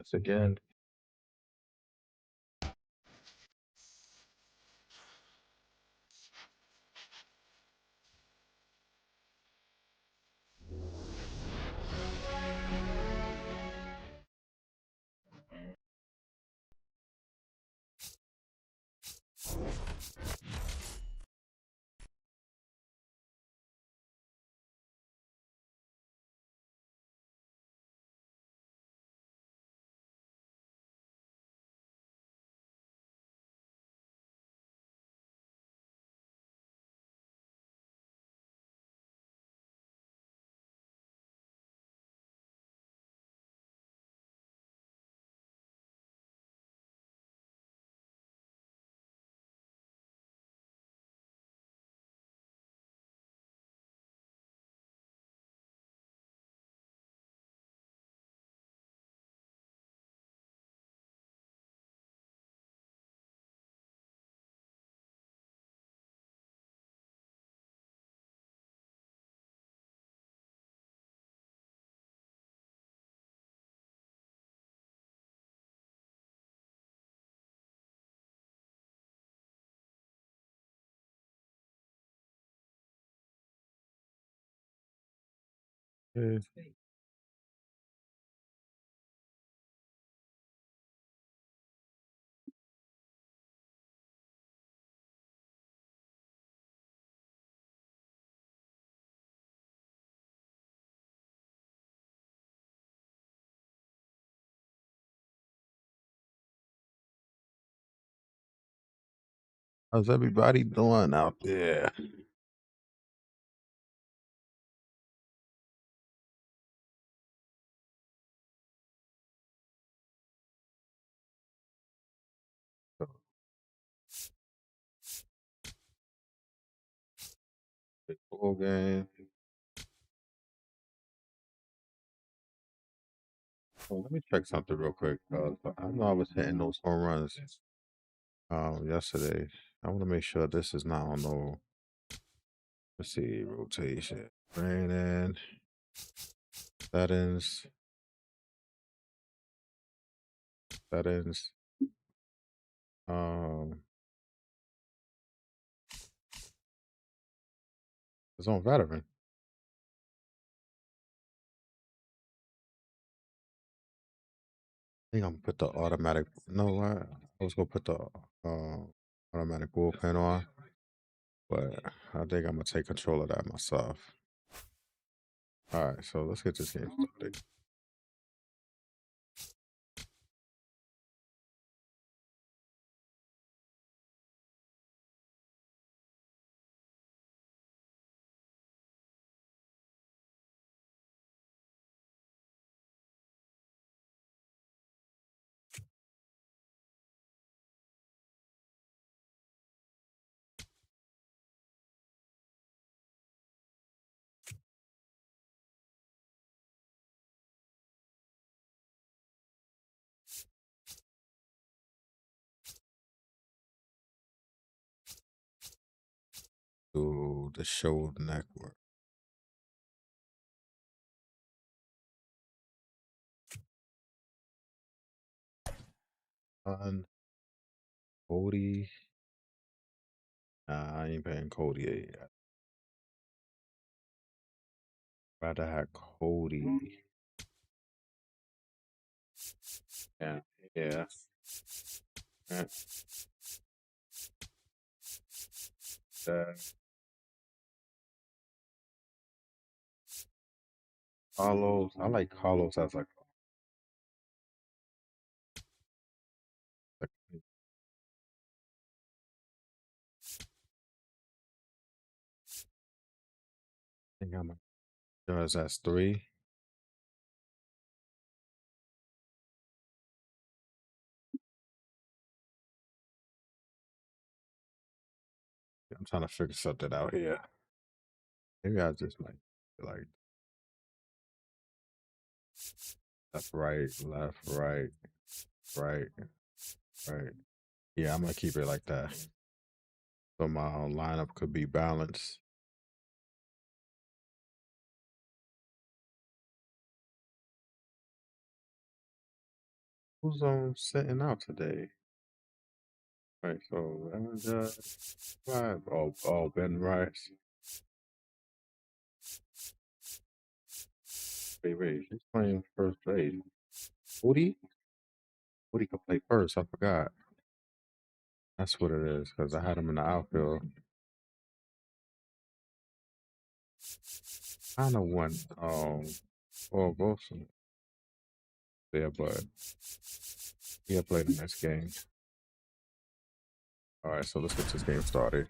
Once again. How's everybody doing out there? Baseball game. Oh, let me check something real quick. I know I was hitting those home runs yesterday. I want to make sure this is not on no. Let's see, rotation, training, settings, settings. It's on veteran. I think I'm gonna put the automatic. No, what? I was gonna put the automatic bullpen on, but I think I'm gonna take control of that myself. All right, so let's get this game started. To the show network. On Cody. Nah, I ain't paying Cody yet. Rather have Cody. Yeah, yeah. Yeah. Carlos, I like Carlos as like. I think I'm doing as 3. I'm trying to figure something out here. Maybe I just like left, right, right, right. Yeah, I'm gonna keep it like that. So my lineup could be balanced. Who's sitting out today? Right, so right. Oh, Ben Rice. Wait, he's playing first base. Woody? Woody could play first. I forgot. That's what it is, because I had him in the outfield. I kind of want Paul Wilson there, but he'll play the next game. All right, so let's get this game started.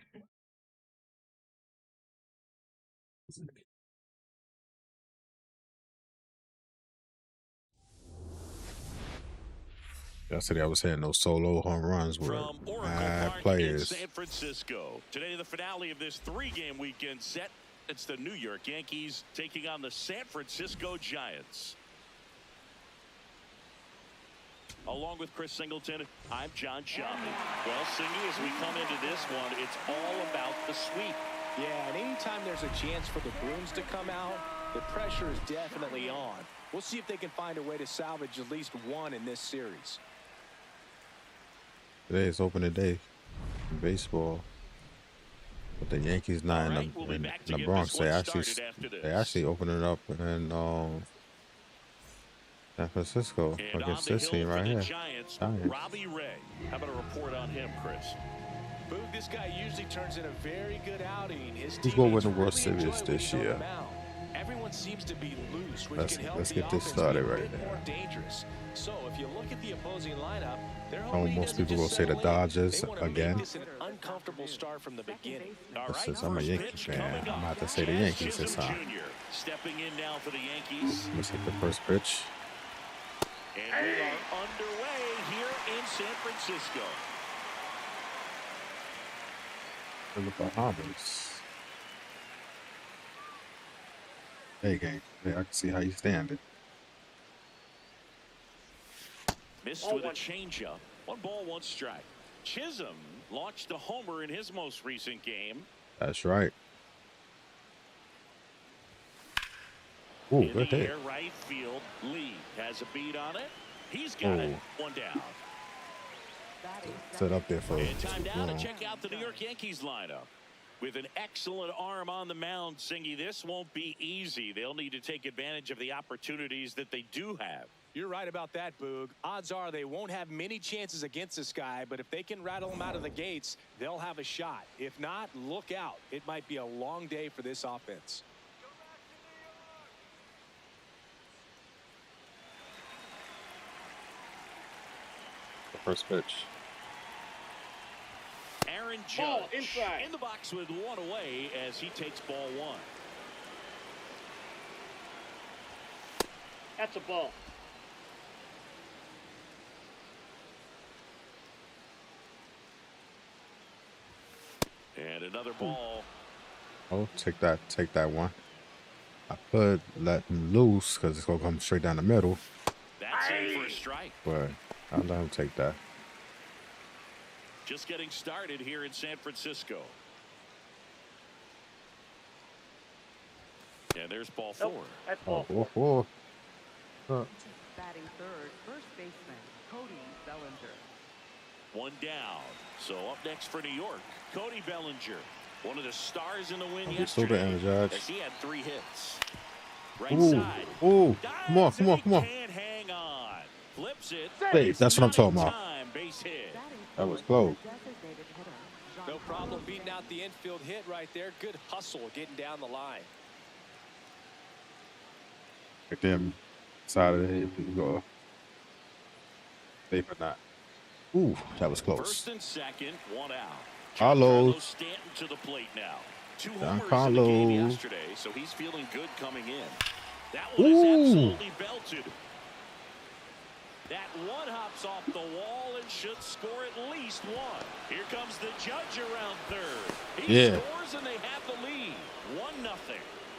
Yesterday I was hitting those solo home runs with mad players. San Francisco. Today, the finale of this three-game weekend set. It's the New York Yankees taking on the San Francisco Giants. Along with Chris Singleton, I'm John Shopping. Well, Singy, as we come into this one, it's all about the sweep. Yeah, and anytime there's a chance for the Bruins to come out, the pressure is definitely on. We'll see if they can find a way to salvage at least one in this series. Today is opening day in baseball. But the Yankees not in the Bronx. They actually opened it up in San Francisco against this team right here. Giants. Robbie Ray. How about a report on him, Chris? Boog, this guy usually turns in a very good outing. He's going to win the World Series this year. Everyone seems to be loose, which can help let's get this started right there. More dangerous. So if you look at the opposing lineup, most people will say the Dodgers again. An uncomfortable start from the beginning. Since I'm a Yankee fan, I'm gonna have to say the Yankees this time. Stepping in now for the Yankees. Let's hit the first pitch. And we are underway here in San Francisco. In the Bahamas. Hey, gang. Yeah, I can see how you standing. Missed with a changeup. 1 ball, 1 strike. Chisholm launched a homer in his most recent game. That's right. Ooh, good hit. Right field. Lee has a beat on it. He's got it. 1 down. Set up there for time down to check out the New York Yankees lineup. With an excellent arm on the mound, Singy, this won't be easy. They'll need to take advantage of the opportunities that they do have. You're right about that, Boog. Odds are they won't have many chances against this guy, but if they can rattle him out of the gates, they'll have a shot. If not, look out. It might be a long day for this offense. the first pitch. Aaron Judge in the box with 1 away as he takes ball 1. That's a ball. And another ball. Oh, take that one. I could let him loose because it's gonna come straight down the middle. That's in for a strike. But I'll let him take that. Just getting started here in San Francisco. And there's ball 4. Nope, that's ball 4. Batting third, first baseman Cody Bellinger. 1 down. So up next for New York, Cody Bellinger, one of the stars in the win yesterday. As he had 3 hits. Right side. Ooh, come on. Can't hang on. Flips it. Hey, that's what I'm talking about. Base hit. That was close. No problem beating out the infield hit right there. Good hustle getting down the line. Right there, side of the head, you go. Safe or not. Ooh, that was close. First and second, 1 out. Carlos Stanton to the plate now. 2 John homers in the game yesterday, so he's feeling good coming in. That one is absolutely belted. That one hops off the wall and should score at least 1. Here comes the judge around third. He scores and they have the lead. 1-0.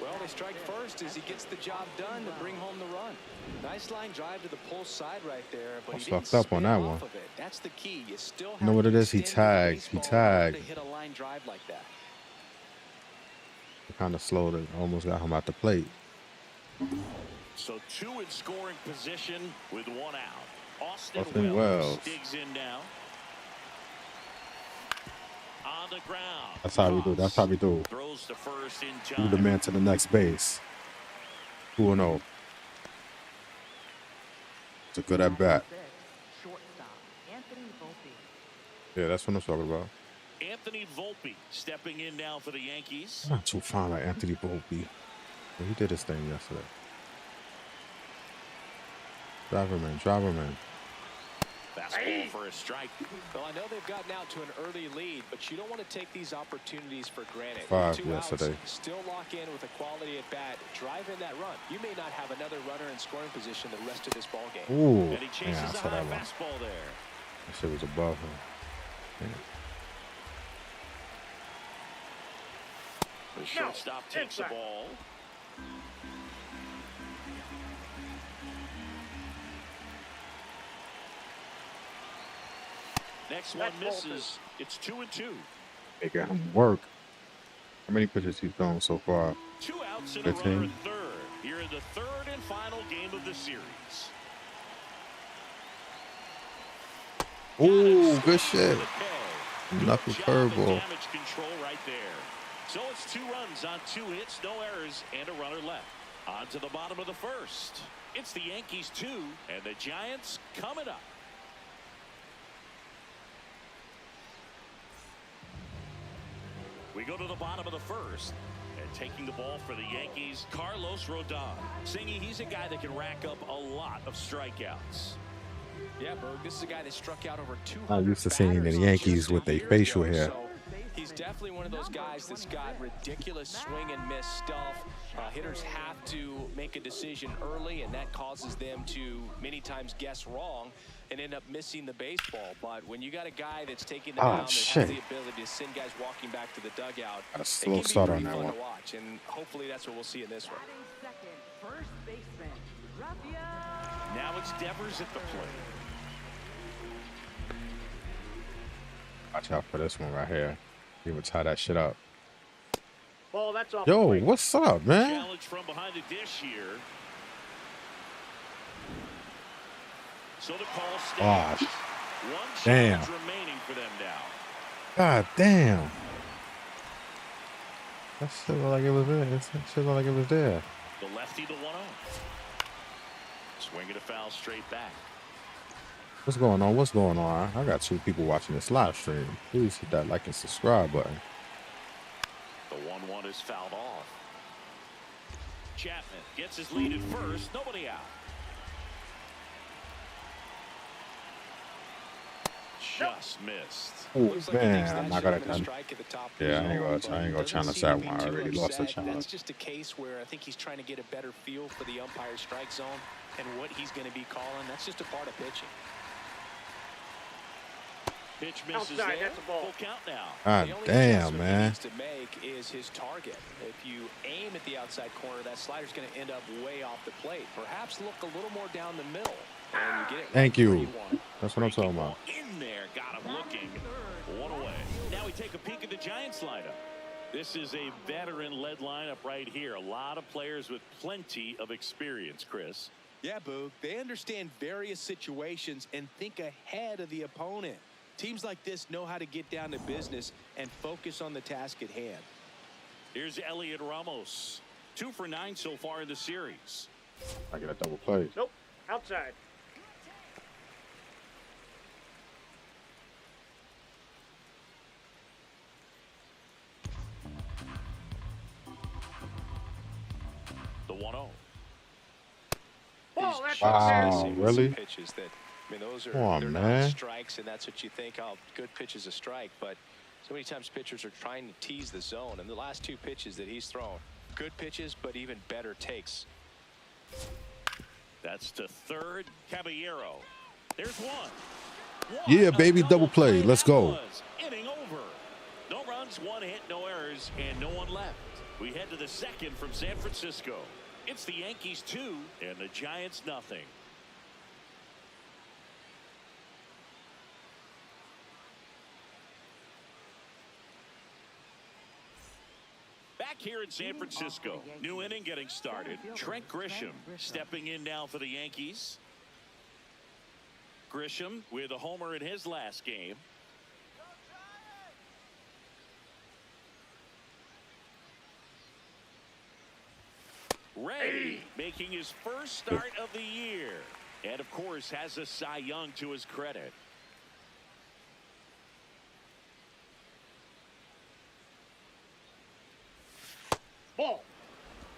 Well, they strike first as he gets the job done to bring home the run. Nice line drive to the pull side right there, but he didn't fucked up on that one. of it. That's the key. You still have You know what it is? He extend the tagged. baseball to hit a line drive like that. Kind of slowed it. Almost got him out the plate. So 2 in scoring position with 1 out. Austin Wells. Digs in now. On the ground. That's how we do. That's how we do. Throws to first in Move the time. man to the next base. 2-0. It's a good at bat. Shortstop, Anthony Volpe. Yeah, that's what I'm talking about. Anthony Volpe stepping in now for the Yankees. I'm not too fine like Anthony Volpe. Well, he did his thing yesterday. Drive him in. Drive him in. Fastball for a strike. Well, I know they've gotten out to an early lead, but you don't want to take these opportunities for granted. 5 2 yesterday. outs, still lock in with a quality at bat. Drive in that run. You may not have another runner in scoring position the rest of this ball game. Ooh. And he chases Yeah, I a saw high that one. fastball there. That shit was above him. Yeah. The shortstop takes the ball. Next one misses. It's 2-2. They got him work. How many pitches he's thrown so far? 2 outs and a 15. runner at third. Here in the third and final game of the series. Ooh, good shit. Okay. Knuckle Job of curveball. damage control right there. So it's 2 runs on 2 hits, no errors, and a runner left. On to the bottom of the first. It's the Yankees 2 and the Giants coming up. We go to the bottom of the first. And taking the ball for the Yankees, Carlos Rodon. Singing, he's a guy that can rack up a lot of strikeouts. Yeah, Berg, this is a guy that struck out over 200 I'm used to seeing the batters Yankees just a with their year facial ago, hair. so he's definitely one of those guys that's got ridiculous swing and miss stuff. Hitters have to make a decision early, and that causes them to many times guess wrong and end up missing the baseball. But when you got a guy that's taking the mound that shit. has the ability to send guys walking back to the dugout, Got a it slow can be start pretty on that fun one. to watch, and hopefully that's what we'll see in this one. Batting second, first baseman, Raphael. Now it's Devers at the plate. Watch out for this one right here. He would tie that shit up. Ball, that's off. Yo, what's up, man? Challenge from behind the dish here. So the call stands. One damn. challenge remaining for them now. God damn. That shit looked like it was there. That shit looked like it was there. The lefty, the 1-0. Swinging a foul straight back. What's going on? What's going on? I got 2 people watching this live stream. Please hit that like and subscribe button. The 1-1 is fouled off. Chapman gets his lead at first. Nobody out. Just missed. Oh Looks like he thinks man, that I'm not should gonna have been a done. strike at the top of the Yeah, I zone, ain't but gonna doesn't challenge seem that to be one. I too already lost the upset. challenge. That's just a case where I think he's trying to get a better feel for the umpire strike zone and what he's going to be calling. That's just a part of pitching. Pitch misses Outside, there. that's a ball. Full count now. God The only damn, adjustment he man. needs to make is his target. If you aim at the outside corner, that slider's going to end up way off the plate. Perhaps look a little more down the middle, and you get it Thank right where you. want it. That's what I'm talking about. In there, got him looking. 1 away. Now we take a peek at the Giants lineup. This is a veteran-led lineup right here. A lot of players with plenty of experience, Chris. Yeah, Boog. They understand various situations and think ahead of the opponent. Teams like this know how to get down to business and focus on the task at hand. Here's Elliot Ramos. 2 for 9 so far in the series. I get a double play. Nope. Outside. The 1-0. Ball, that's Wow, outside. Chasing with really? some pitches that, I mean, those are Come on, they're man. not strikes, and that's what you think. Oh, good pitch is a strike, but so many times pitchers are trying to tease the zone. And the last 2 pitches that he's thrown, good pitches, but even better takes. That's to third. Caballero. There's one. Yeah, A baby, double play. Let's that go. was. Inning over. No runs, 1 hit, no errors, and no one left. We head to the second from San Francisco. It's the Yankees 2 and the Giants nothing. Back here in San Francisco, new inning getting started. Trent Grisham stepping in now for the Yankees. Grisham with a homer in his last game. Ray making his first start of the year. And, of course, has a Cy Young to his credit. Ball.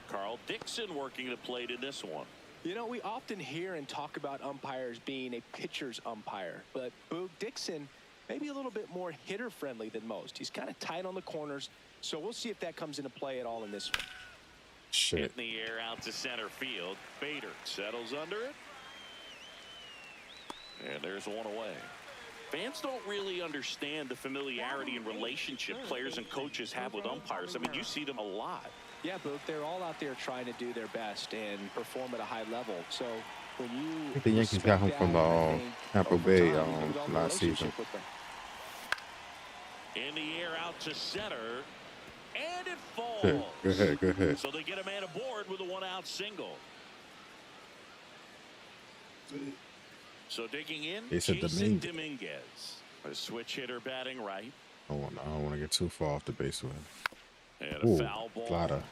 Carl Dixon working the plate in this one. You know, we often hear and talk about umpires being a pitcher's umpire, but Boog Dixon maybe a little bit more hitter-friendly than most. He's kind of tight on the corners, so we'll see if that comes into play at all in this one. Shit. Hit in the air out to center field. Bader settles under it. And there's one away. Fans don't really understand the familiarity and relationship players and coaches have with umpires. I mean, you see them a lot. Yeah, Boog, they're all out there trying to do their best and perform at a high level. So when you I think the Yankees got him from Tampa Bay last season. In the air out to center. And it falls. Good hit, good hit. So they get a man aboard with a one-out single. So digging in, Jason Dominguez. A switch hitter batting right. I don't want to get too far off the base with him. And a foul ball. Slider.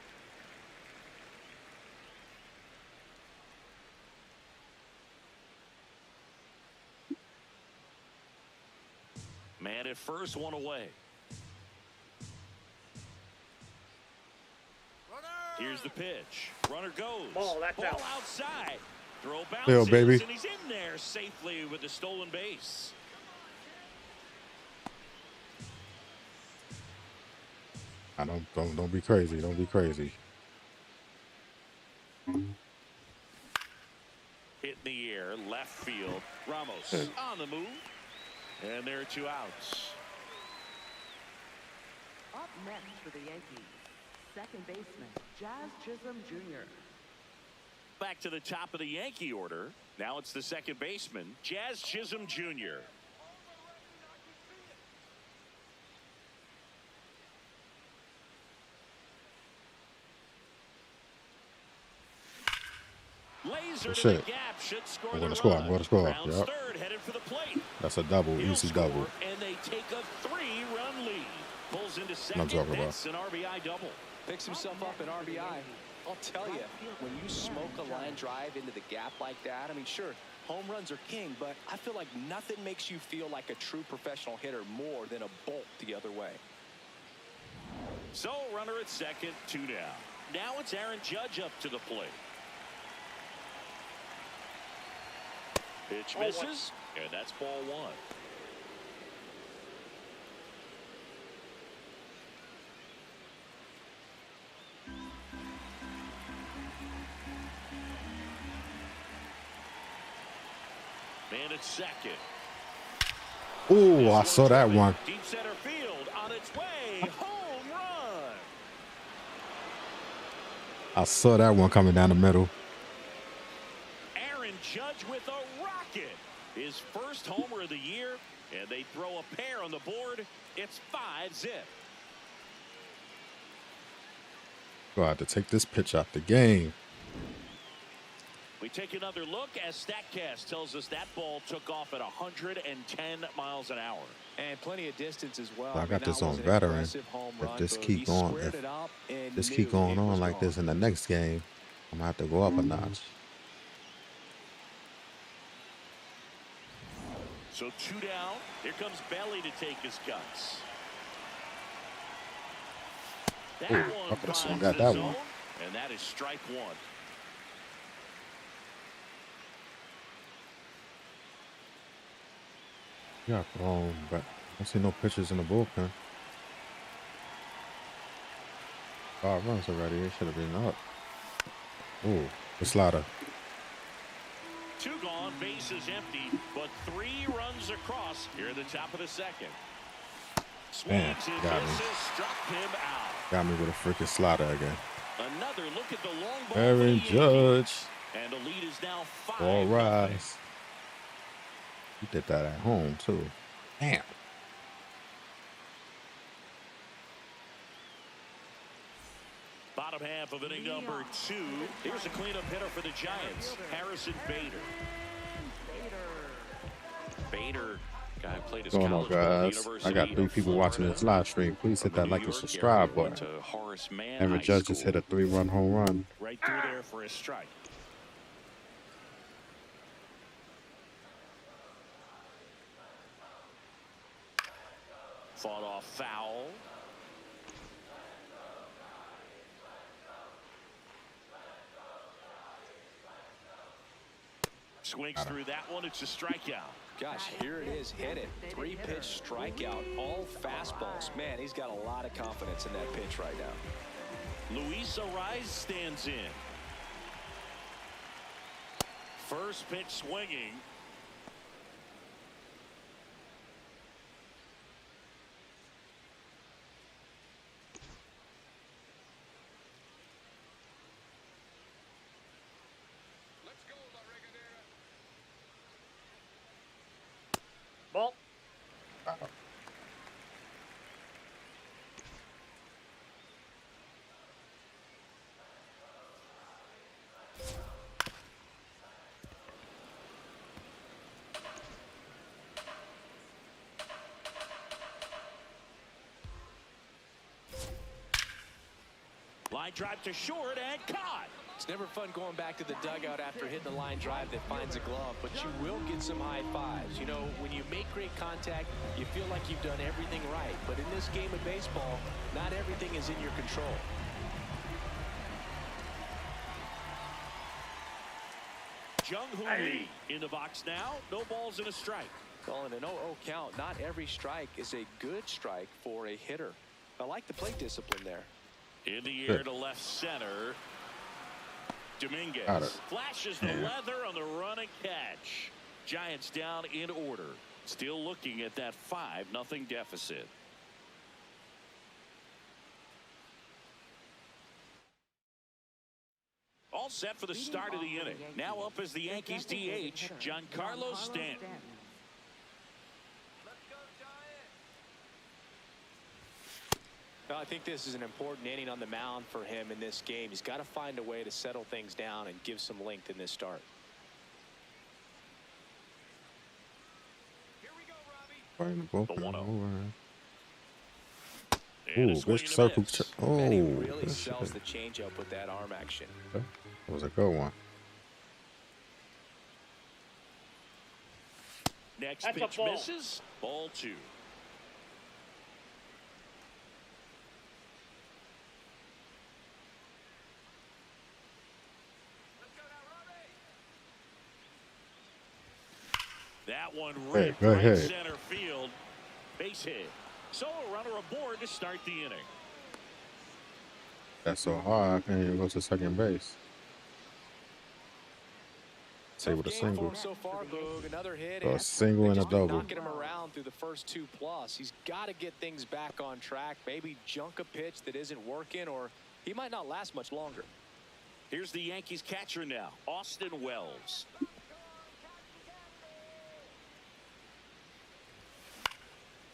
Man at first, one away. Here's the pitch. Runner goes. Ball, that's Ball out. outside. Throw bounces, Yo, baby. and he's in there safely with the stolen base. Don't be crazy. Don't be crazy. Hit in the air, left field. Ramos on the move. And there are 2 outs. Up next for the Yankees, second baseman, Jazz Chisholm Jr. Back to the top of the Yankee order. Now it's the second baseman, Jazz Chisholm Jr. Laser to the gap, should score I'm the gonna score. run. I'm gonna score. Rounds Yep. third, headed for the plate. That's a double. He'll Easy score, double. and they take a 3-run lead. Pulls into I'm second. talking about. That's an RBI double. Picks himself up an RBI. I'll tell you, when you smoke a line drive into the gap like that, I mean, sure, home runs are king, but I feel like nothing makes you feel like a true professional hitter more than a bolt the other way. So, runner at second, 2 down. Now it's Aaron Judge up to the plate. Pitch misses, and that's ball 1. Man at second. Oh, I saw that one. Deep center field on its way. Home run. I saw that one coming down the middle. Aaron Judge with a rocket. His first homer of the year, and they throw a pair on the board. It's 5-zip. Go out to take this pitch out the game. We take another look as StatCast tells us that ball took off at 110 miles an hour. And plenty of distance as well. I got this on veteran. If this keep going, if this keep going on like this in the next game, I'm gonna have to go up a notch. So 2 down. Here comes Belly to take his cuts. That Ooh, one I could've sworn finds got the that zone, one. and that is strike 1. Yeah, but I don't see no pitchers in the bullpen. 5 runs already. It should have been up. Ooh, the slider. 2 gone, bases empty, but 3 runs across here at the top of the second. Damn, Swings and got me. misses, struck him out. Got me with a freaking slider again. Another look at the long ball. Aaron for the Yankees. Judge. And the lead is now 5. All rise. He did that at home too. Damn. Bottom half of inning number 2. Here's a cleanup hitter for the Giants, Harrison Bader. Bader, guy who played his What's going on, college ball at the guys? University I got 3 of people watching this Florida. live stream. Please hit From that the like New and York subscribe area, went button. to Horace Mann Aaron High Judge just School. hit a 3-run home run. Right through there for a strike. Fought off foul. Swings through that one. It's a strikeout. Gosh, here it is. Hit it. 3-pitch strikeout. All fastballs. Man, he's got a lot of confidence in that pitch right now. Luis Ariz stands in. First pitch swinging. Ball. Line drive to short and caught. It's never fun going back to the dugout after hitting the line drive that finds a glove, but you will get some high fives. You know, when you make great contact, you feel like you've done everything right. But in this game of baseball, not everything is in your control. Jung-Hoo Lee in the box now. No balls and a strike. Well, in an 0-0 count, not every strike is a good strike for a hitter. I like the plate discipline there. In the air to left center. Dominguez flashes the leather on the run and catch. Giants down in order. Still looking at that 5-0 deficit. All set for the start of the inning. Now up as the Yankees DH, Giancarlo Stanton. Well, I think this is an important inning on the mound for him in this game. He's got to find a way to settle things down and give some length in this start. The 1-0. Ooh, good circle. And he Oh, really sells the changeup with that arm action. that was a good one. Next That's a pitch ball. misses. Ball 2. That one ripped go right ahead. center field. Base hit. So a runner aboard to start the inning. That's so hard. I can't even go to second base. Say with a Tough game for single. him so far, Boog. Another hit. A and single they've and a just been double. knocking him around through the first 2+. He's got to get things back on track. Maybe junk a pitch that isn't working, or he might not last much longer. Here's the Yankees catcher now, Austin Wells.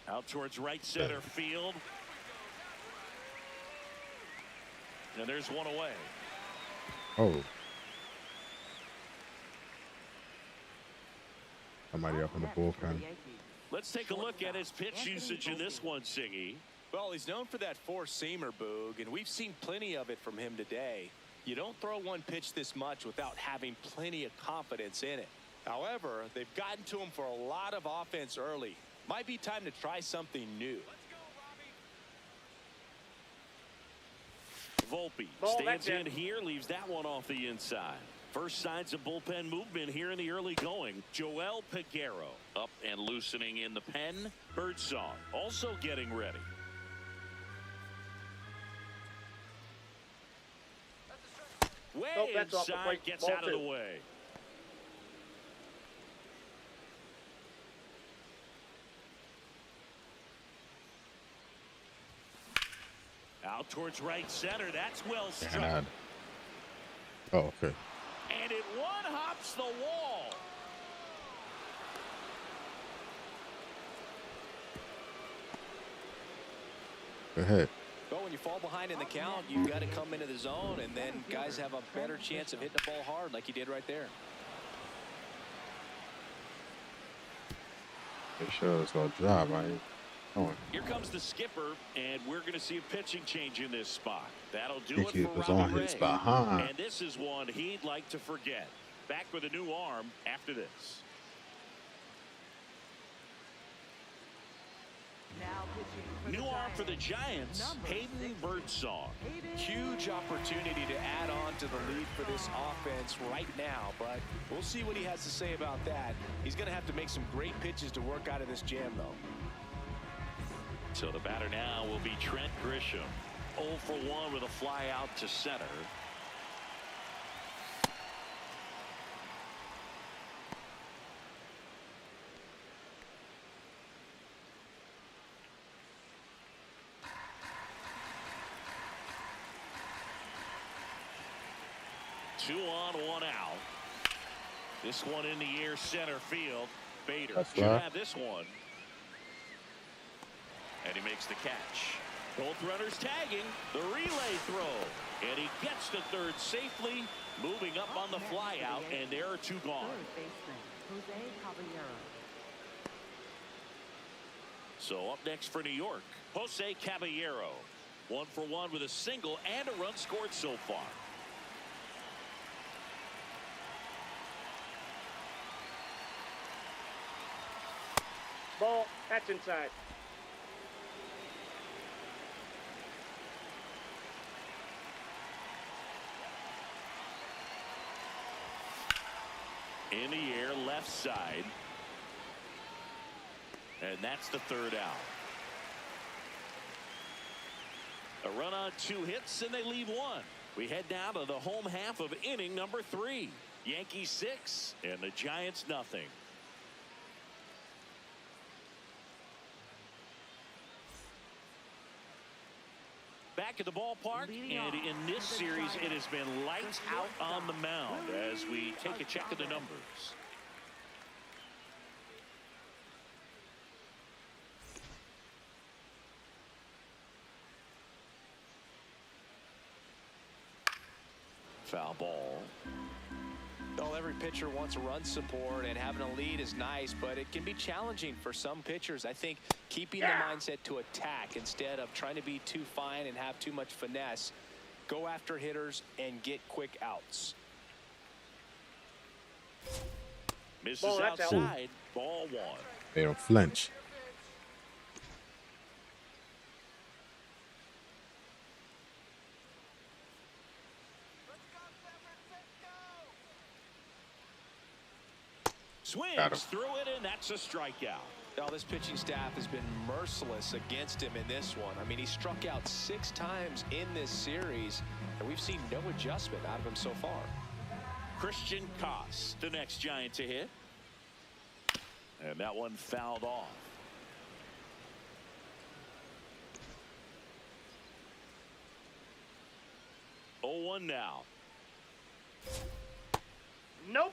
Out towards right center field. And there's one away. Oh. Somebody up in the bullpen. Let's take a look at his pitch usage in this one, Singy. Well, he's known for that four-seamer, Boog, and we've seen plenty of it from him today. You don't throw one pitch this much without having plenty of confidence in it. However, they've gotten to him for a lot of offense early. Might be time to try something new. Volpe Ball, stands that's in it. here, leaves that one off the inside. First signs of bullpen movement here in the early going. Joel Peguero up and loosening in the pen. Birdsong also getting ready. Way Nope, that's off the inside, plate. gets Ball out of the 2. way. Out towards right center. That's well struck. God. Oh, okay. And it one-hops the wall. Go ahead. Well, when you fall behind in the count, you've got to come into the zone, and then guys have a better chance of hitting the ball hard like he did right there. Pretty sure it's gonna drop. I ain't knowing. Here comes the skipper, and we're going to see a pitching change in this spot. That'll do I think it he for was Robbie on his Ray. behind. And this is one he'd like to forget. Back with a new arm after this. Now pitching for New the arm for the Giants, Giants, number Hayden 60. Birdsong. Huge opportunity to add on to the lead for this offense right now, but we'll see what he has to say about that. He's going to have to make some great pitches to work out of this jam, though. So the batter now will be Trent Grisham. 0 for 1 with a fly out to center. Two on, one out. This one in the air, center field. Bader That's should right. have this one. And he makes the catch. Both runners tagging. The relay throw. And he gets to third safely. Moving up on the fly out. And there are two gone. Third baseman, Jose Caballero. So up next for New York, Jose Caballero. 1 for 1 with a single and a run scored so far. Ball. That's inside. In the air, left side. And that's the third out. A run on 2 hits, and they leave 1. We head down to the home half of inning number 3. Yankees 6, and the Giants nothing. Back at the ballpark, and in this series, it has been lights out on the mound as we take a check of the numbers. Foul ball. Well, every pitcher wants run support, and having a lead is nice, but it can be challenging for some pitchers. I think keeping the mindset to attack instead of trying to be too fine and have too much finesse. Go after hitters and get quick outs. Misses Ball, that's out. outside. Ball 1. They don't flinch. Got him. Swings through it, and that's a strikeout. Now, this pitching staff has been merciless against him in this one. I mean, he struck out 6 times in this series, and we've seen no adjustment out of him so far. Christian Koss, the next Giant to hit. And that one fouled off. Oh, 1 now. Nope.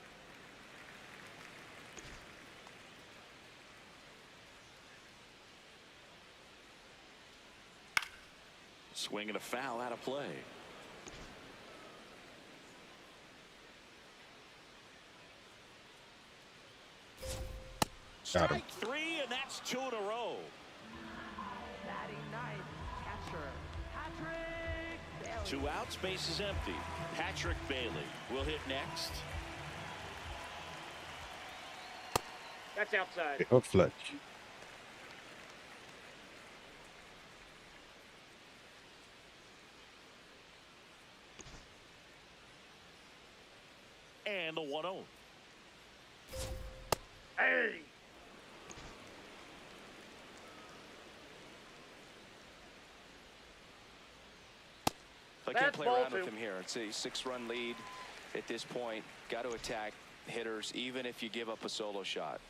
Swing and a foul out of play. Got him. Strike 3, and that's 2 in a row. Batting ninth, catcher, Patrick Bailey. 2 outs, base is empty. Patrick Bailey will hit next. That's outside. Or fletch. And the 1-0. Hey. I can't That's play ball around with 2. him here. It's a 6-run lead at this point. Got to attack hitters, even if you give up a solo shot.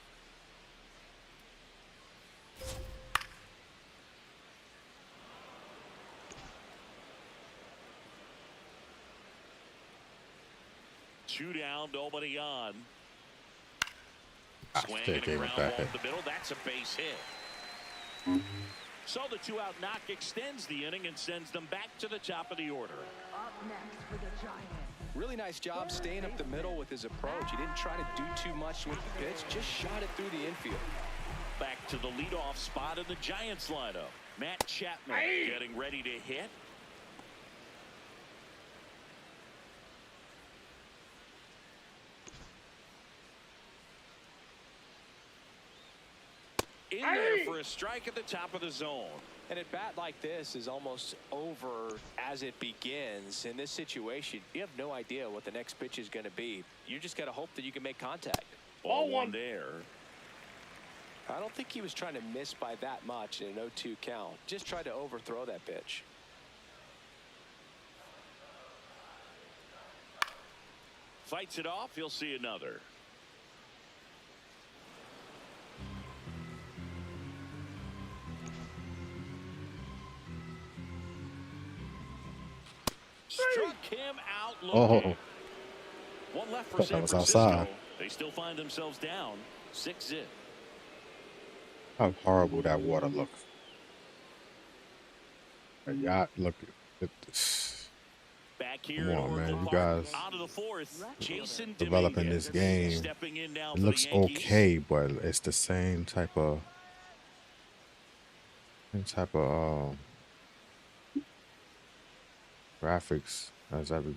Two down, nobody on. Swing still and a gave it ground back ball in. up the middle. That's a base hit. So the 2-out knock extends the inning and sends them back to the top of the order. Up next for the Giants. Really nice job staying up the middle with his approach. He didn't try to do too much with the pitch, just shot it through the infield. back to the leadoff spot in the Giants lineup. Matt Chapman getting ready to hit. In there for a strike at the top of the zone. And at bat like this is almost over as it begins. In this situation, you have no idea what the next pitch is going to be. You just got to hope that you can make contact. Ball one there. I don't think he was trying to miss by that much in an 0-2 count. Just tried to overthrow that pitch. Fights it off. He'll see another. Struck him out looking. Oh, One left for thought San that was Francisco. outside. They still find themselves down 6-0. how horrible that water looks. A yacht look at this. Back here Come in on, man. Oracle You Park, guys out of the fourth, Jason developing Dominguez this game. stepping in now It for looks the Yankees. okay, but it's the same type of graphics as every.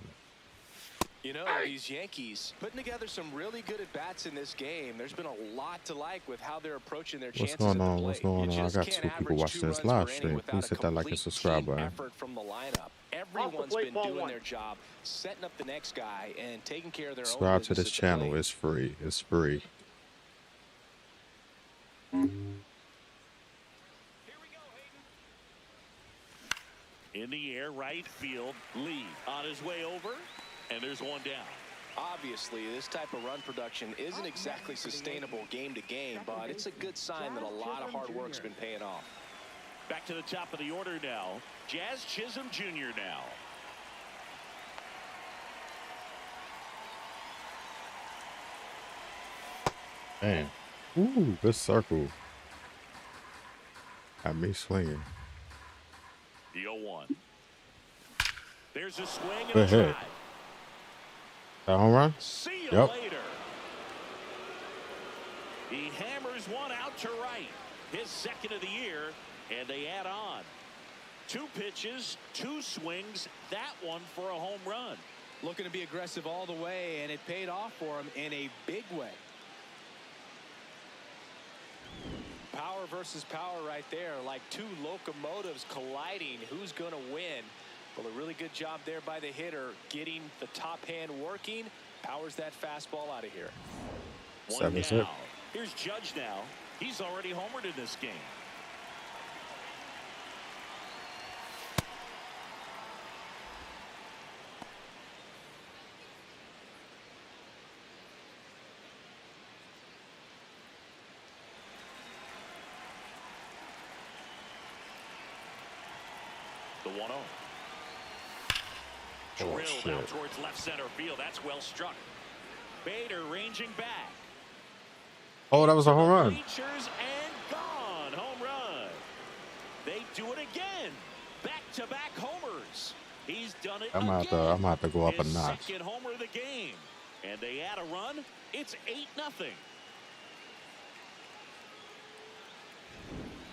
You know, these Yankees putting together some really good at-bats in this game. There's been a lot to like with how they're approaching their What's chances going at the on? plate. What's going You on? I just got can't 2 people average watching 2 this runs per live inning stream. without Please a hit that like and complete subscribe team button. effort from the lineup. Everyone's plate, been ball doing one. their job, setting up the next guy and taking care of their own Subscribe to business this at the channel. plate. It's free. It's free. In the air, right field. Lee on his way over, and there's one down. Obviously, this type of run production isn't exactly sustainable game to game, but it's a good sign that a lot of hard work's been paying off. Back to the top of the order now. Jazz Chisholm Jr. now. Man. Ooh, good circle. Got me swinging. The 0-1. There's a swing and Good a hit. drive. That home run? See you Yep. later. He hammers one out to right. His second of the year, and they add on. 2 pitches, 2 swings, that one for a home run. Looking to be aggressive all the way, and it paid off for him in a big way. Power versus power right there, like 2 locomotives colliding. Who's going to win? Well, a really good job there by the hitter, getting the top hand working. Powers that fastball out of here. 1 7-6. down. Here's Judge now. He's already homered in this game. The 1-0. Oh, Drilled shit. out towards left center field. That's well struck. Bader ranging back. Oh, that was a home run. Bleachers and gone. Home run. They do it again. Back-to-back homers. He's done it I'm again. gonna have to go up a His notch. second homer of the game. And they add a run. It's 8-0.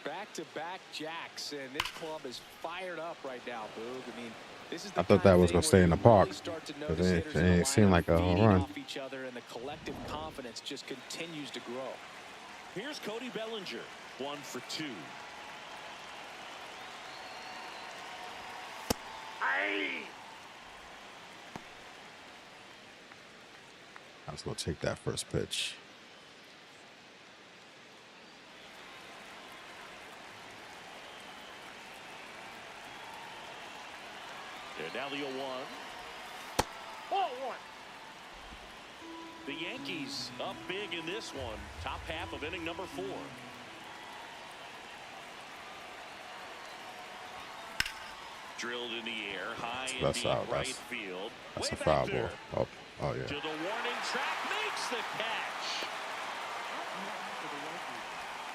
Back-to-back jacks, and this club is fired up right now, Boog. I mean, this is the I thought kind that of was thing gonna stay where in the you park, really start to but notice it hitters in ain't the seem lineup like a home feeding run. off each other, and the collective confidence just continues to grow. Here's Cody Bellinger. 1 for 2. I was gonna take that first pitch. And now the 0-1. Ball one. The Yankees up big in this one. Top half of inning number 4. Drilled in the air, high in That's deep out. right That's- field. That's Way a back foul there. ball. Oh yeah. To the warning track, makes the catch. Up next for the Yankees,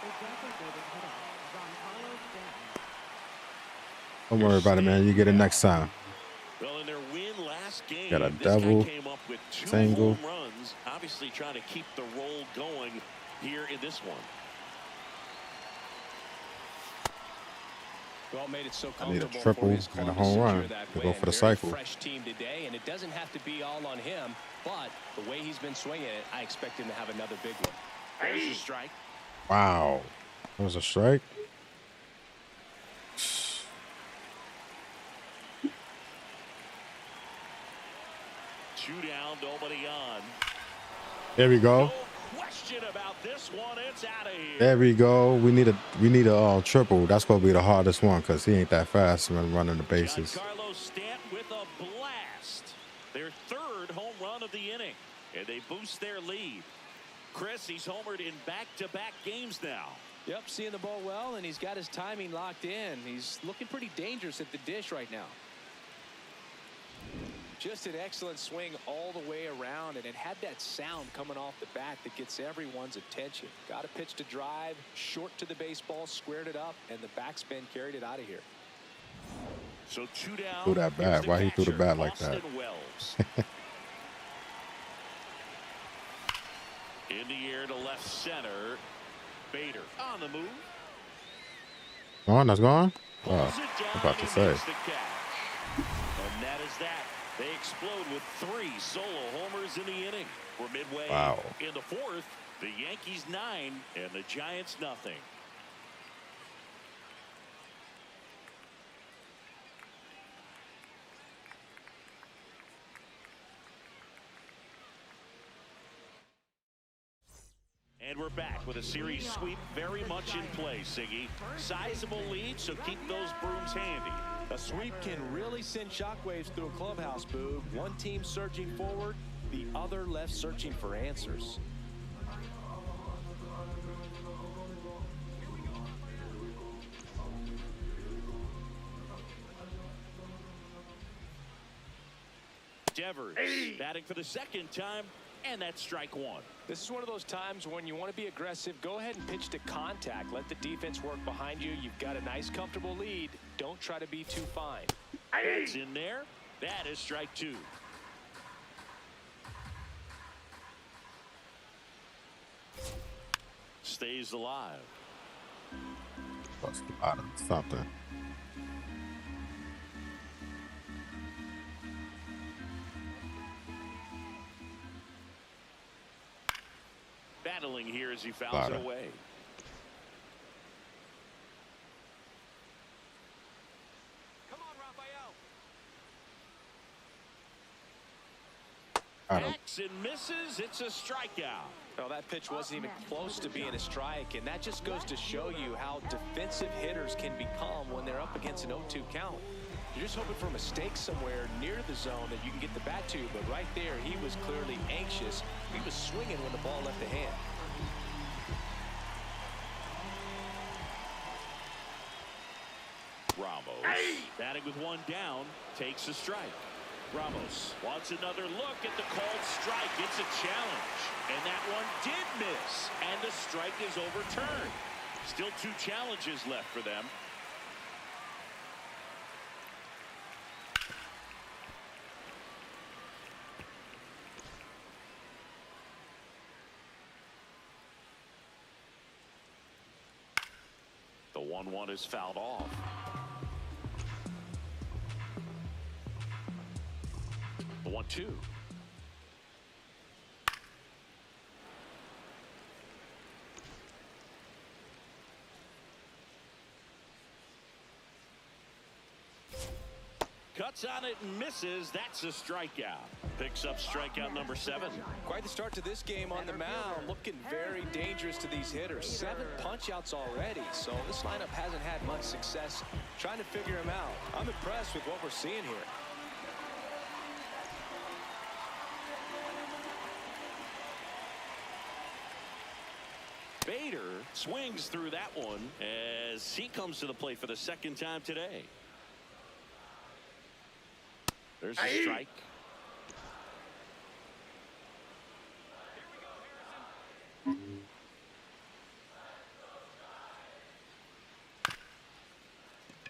the designated hitter, Giancarlo Stanton. Don't worry about it, man. You get it next time. Well, in their win last game, Got a this double, guy came up with 2 single. home runs, obviously trying to keep the roll going here in this one. Well, made it so I need a comfortable triple for his and a club home to run secure that to win. go for the Very cycle. fresh team today, and it doesn't have to be all on him, but the way he's been swinging it, I expect him to have another big one. There's a strike. Wow. That was a strike. 2 down, nobody on. There we go. No question about this one. It's out of here. There we go. We need a triple. That's gonna be the hardest one because he ain't that fast when running the bases. Giancarlo Stanton with a blast. Their 3rd home run of the inning, and they boost their lead. Chris, he's homered in back-to-back games now. Yep, seeing the ball well, and he's got his timing locked in. He's looking pretty dangerous at the dish right now. Just an excellent swing all the way around, and it had that sound coming off the bat that gets everyone's attention. Got a pitch to drive, short to the baseball, squared it up, and the backspin carried it out of here. So 2 down. Threw that bat. Why he threw the bat like that? Austin Wells. In the air to left center. Bader on the move. Gone? That's gone? Oh, Pulls it down I'm about to and say. makes the catch. And that is that. They explode with 3 solo homers in the inning. We're midway Wow. in the 4th. The Yankees 9 and the Giants nothing. And we're back with a series sweep very much in play, Siggy. Sizable lead, so keep those brooms handy. A sweep can really send shockwaves through a clubhouse, Boob. One team surging forward, the other left searching for answers. Devers batting for the 2nd time, and that's strike 1. This is one of those times when you want to be aggressive. Go ahead and pitch to contact. Let the defense work behind you. You've got a nice, comfortable lead. Don't try to be too fine. That's in there. That is strike 2. Stays alive. That's a lot of something. Battling here as he fouls Louder. it away. Come on, Raphael. Hacks and misses. It's a strikeout. Well, that pitch wasn't even close to being a strike, and that just goes to show you how defensive hitters can become when they're up against an 0-2 count. You're just hoping for a mistake somewhere near the zone that you can get the bat to, but right there, he was clearly anxious. He was swinging when the ball left the hand. Ramos, batting with 1 down, takes a strike. Ramos wants another look at the called strike. It's a challenge, and that one did miss, and the strike is overturned. Still 2 challenges left for them. The 1-1 is fouled off. The 1-2. Cuts on it and misses. That's a strikeout. Picks up strikeout number 7. Quite the start to this game on the mound. Looking very dangerous to these hitters. 7 punch-outs already, so this lineup hasn't had much success trying to figure him out. I'm impressed with what we're seeing here. Bader swings through that one as he comes to the plate for the 2nd time today. There's a strike.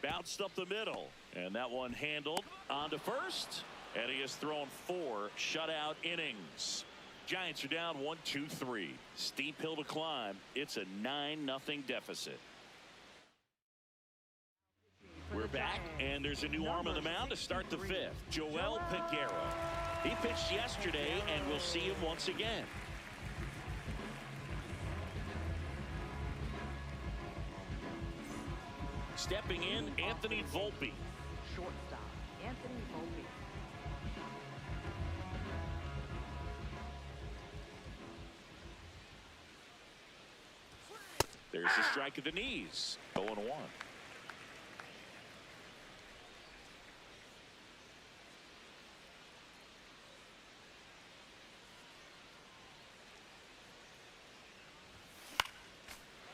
Bounced up the middle, and that one handled on to first, and he has thrown 4 shutout innings. Giants are down 1-2-3. Steep hill to climb. It's a 9-0 deficit. We're back, and there's a new arm on the mound to start the fifth. Joel Peguero. He pitched yesterday, and we'll see him once again. Stepping in, Anthony Volpe. Shortstop, Anthony Volpe. There's the strike of the knees. 0-1.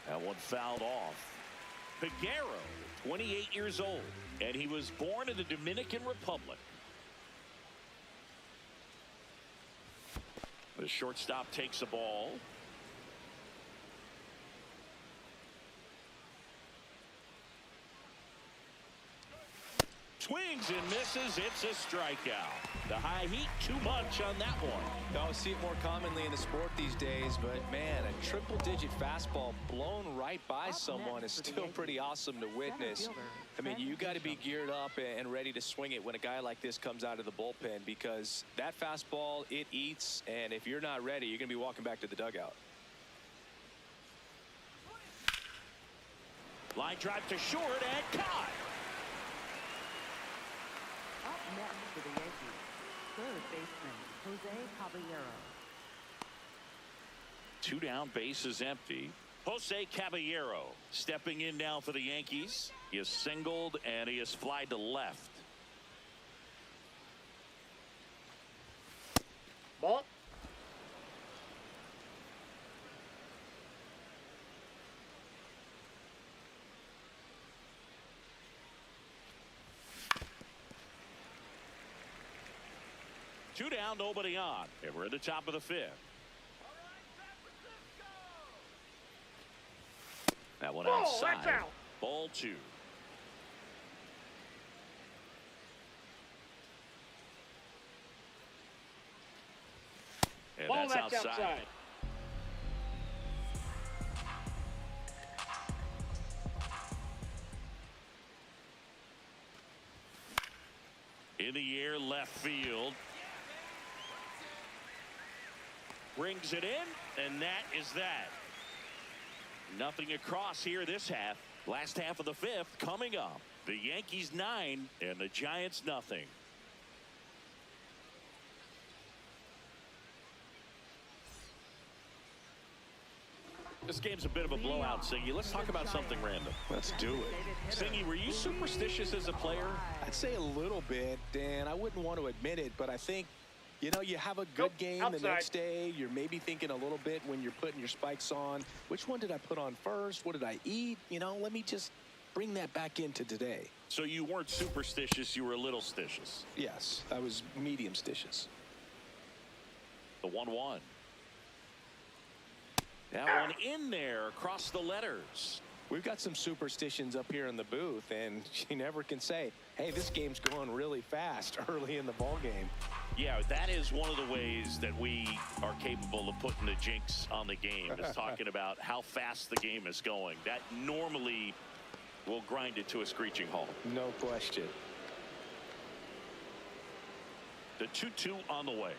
That one fouled off. Peguero, 28 years old, and he was born in the Dominican Republic. The shortstop takes the ball. Swings and misses. It's a strikeout. The high heat, too much on that one. I see it more commonly in the sport these days, but man, a triple-digit fastball blown right by someone is still pretty awesome to witness. I mean, you got to be geared up and ready to swing it when a guy like this comes out of the bullpen, because that fastball, it eats, and if you're not ready, you're going to be walking back to the dugout. Line drive to short and caught. Up next for the Yankees, third baseman Jose Caballero. 2 down, base is empty. Jose Caballero stepping in now for the Yankees. He is singled and he is flied to left. Ball. Two down, nobody on. And we're at the top of the fifth. That one outside. That's out. Ball 2. And Ball, that's outside. In the air, left field. Brings it in, and that is that. Nothing across here this half. Last half of the fifth coming up. The Yankees 9 and the Giants nothing. This game's a bit of a blowout, Singy. Let's talk about something random. Let's do it. Singy, were you superstitious as a player? I'd say a little bit, Dan. I wouldn't want to admit it, but I think, you know, you have a good game outside. the next day. You're maybe thinking a little bit when you're putting your spikes on. Which one did I put on first? What did I eat? You know, let me just bring that back into today. So you weren't superstitious, you were a little stitious. Yes, I was medium stitious. The 1-1. That one in there across the letters. We've got some superstitions up here in the booth, and you never can say, hey, this game's going really fast early in the ball game. Yeah, that is one of the ways that we are capable of putting the jinx on the game, is talking about how fast the game is going. That normally will grind it to a screeching halt. No question. The 2-2 on the way.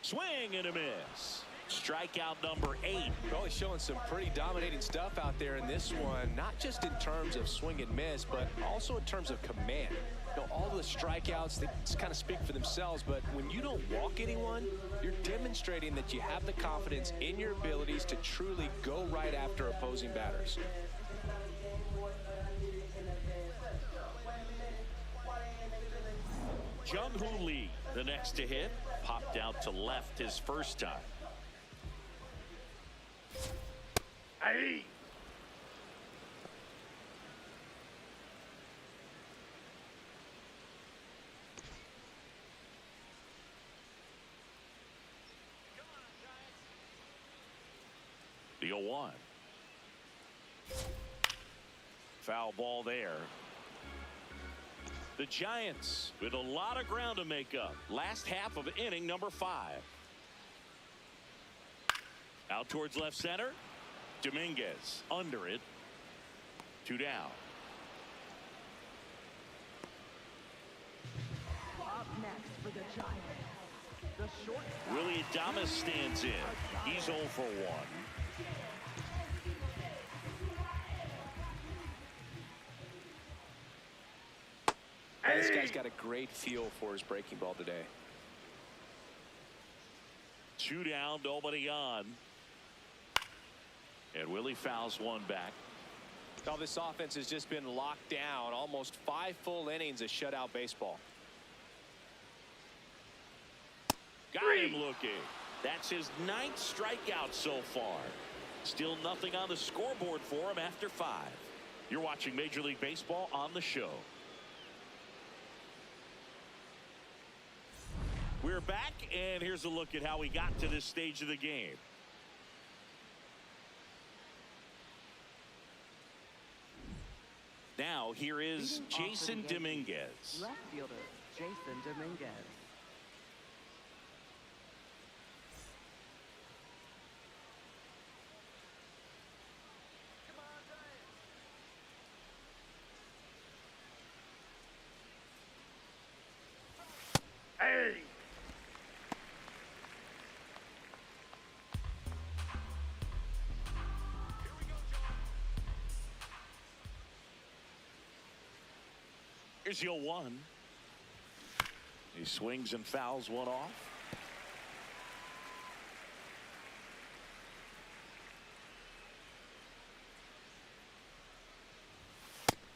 Swing and a miss. Strikeout number 8. Really showing some pretty dominating stuff out there in this one, not just in terms of swing and miss, but also in terms of command. You know, all the strikeouts, they just kind of speak for themselves, but when you don't walk anyone, you're demonstrating that you have the confidence in your abilities to truly go right after opposing batters. Jung-Hoo Lee, the next to hit, popped out to left his first time. Hey. The 0-1. Foul ball there. The Giants with a lot of ground to make up. Last half of inning number 5. Out towards left center. Dominguez under it. 2 down. The short Willie Adames stands in. He's 0 for 1. This guy's got a great feel for his breaking ball today. 2 down, nobody on. And Willie fouls one back. Now this offense has just been locked down. Almost 5 full innings of shutout baseball. Got him looking. That's his 9th strikeout so far. Still nothing on the scoreboard for him after 5. You're watching Major League Baseball on the show. We're back, and here's a look at how we got to this stage of the game. Now, here is Jason Dominguez. left fielder, Jason Dominguez. Hey! Here's 0-1. He swings and fouls one off.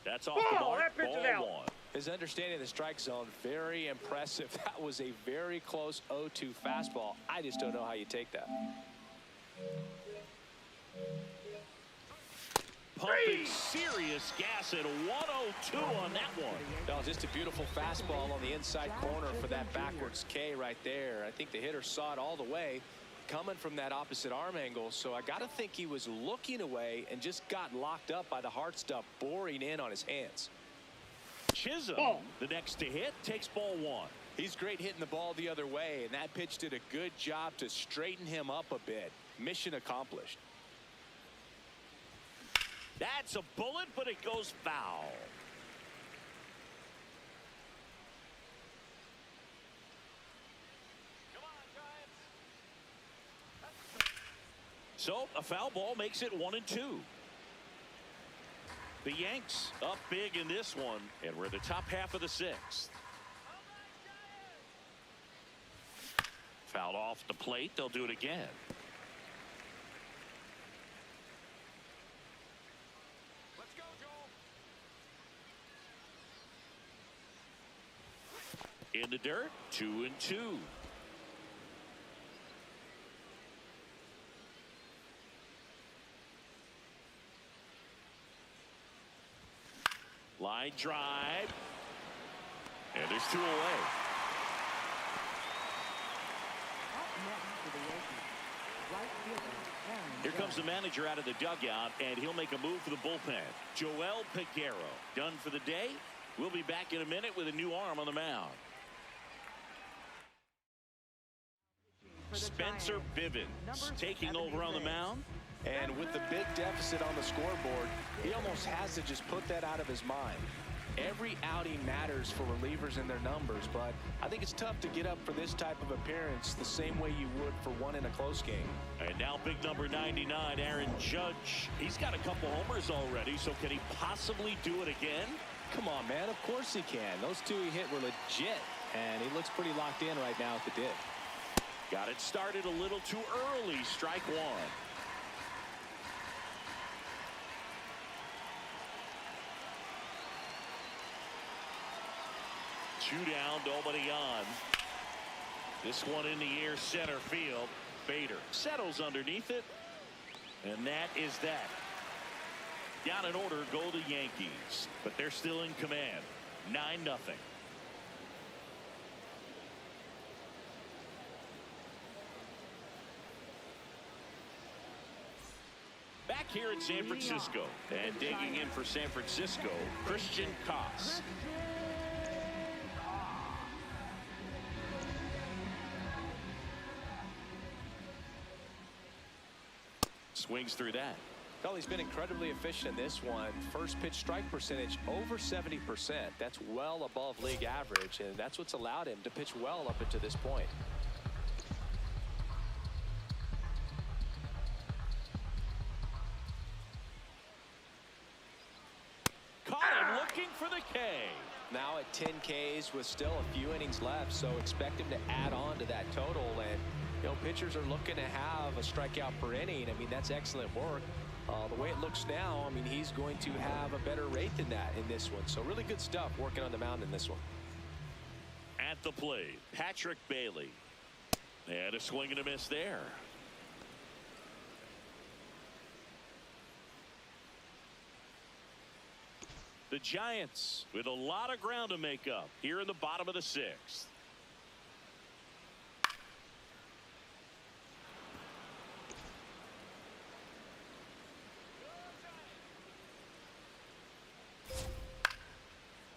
That's off the mark. That pitch is Ball out. 1. His understanding of the strike zone, very impressive. That was a very close 0-2 fastball. I just don't know how you take that. Pumping serious gas at 102 on that one. No, just a beautiful fastball on the inside corner for that backwards K right there. I think the hitter saw it all the way coming from that opposite arm angle. So I got to think he was looking away and just got locked up by the hard stuff boring in on his hands. Chisholm, the next to hit, takes ball 1. He's great hitting the ball the other way, and that pitch did a good job to straighten him up a bit. Mission accomplished. That's a bullet, but it goes foul. So a foul ball makes it 1-2. The Yanks up big in this one, and we're in the top half of the 6th. Fouled off the plate. They'll do it again. Let's go, Joel. In the dirt, 2-2. Line drive. And there's 2 away. Up next for the Yankees, right fielder, Aaron Here comes the Judge. manager out of the dugout, and he'll make a move for the bullpen. Joel Peguero, done for the day. We'll be back in a minute with a new arm on the mound. For the Spencer Giants, Bivens number taking over on the 76. mound. And with the big deficit on the scoreboard, he almost has to just put that out of his mind. Every outing matters for relievers and their numbers, but I think it's tough to get up for this type of appearance the same way you would for one in a close game. And now big number 99, Aaron Judge. He's got a couple homers already, so can he possibly do it again? Come on, man. Of course he can. Those 2 he hit were legit, and he looks pretty locked in right now at the dip. Got it started a little too early. Strike 1. Two down, nobody on. This one in the air, center field. Bader settles underneath it, and that is that. Down in order go the Yankees, but they're still in command. 9-0. Back here in San Francisco, and digging in for San Francisco, Christian Koss. Swings through that. Well, he's been incredibly efficient in this one. First pitch strike percentage over 70%. That's well above league average, and that's what's allowed him to pitch well up until this point. Caught him looking for the K. Now at 10 Ks with still a few innings left, so expect him to add on to that total. And, you know, pitchers are looking to have a strikeout per inning. I mean, that's excellent work. The way it looks now, I mean, he's going to have a better rate than that in this one. So really good stuff working on the mound in this one. At the plate, Patrick Bailey. And a swing and a miss there. The Giants with a lot of ground to make up here in the bottom of the sixth.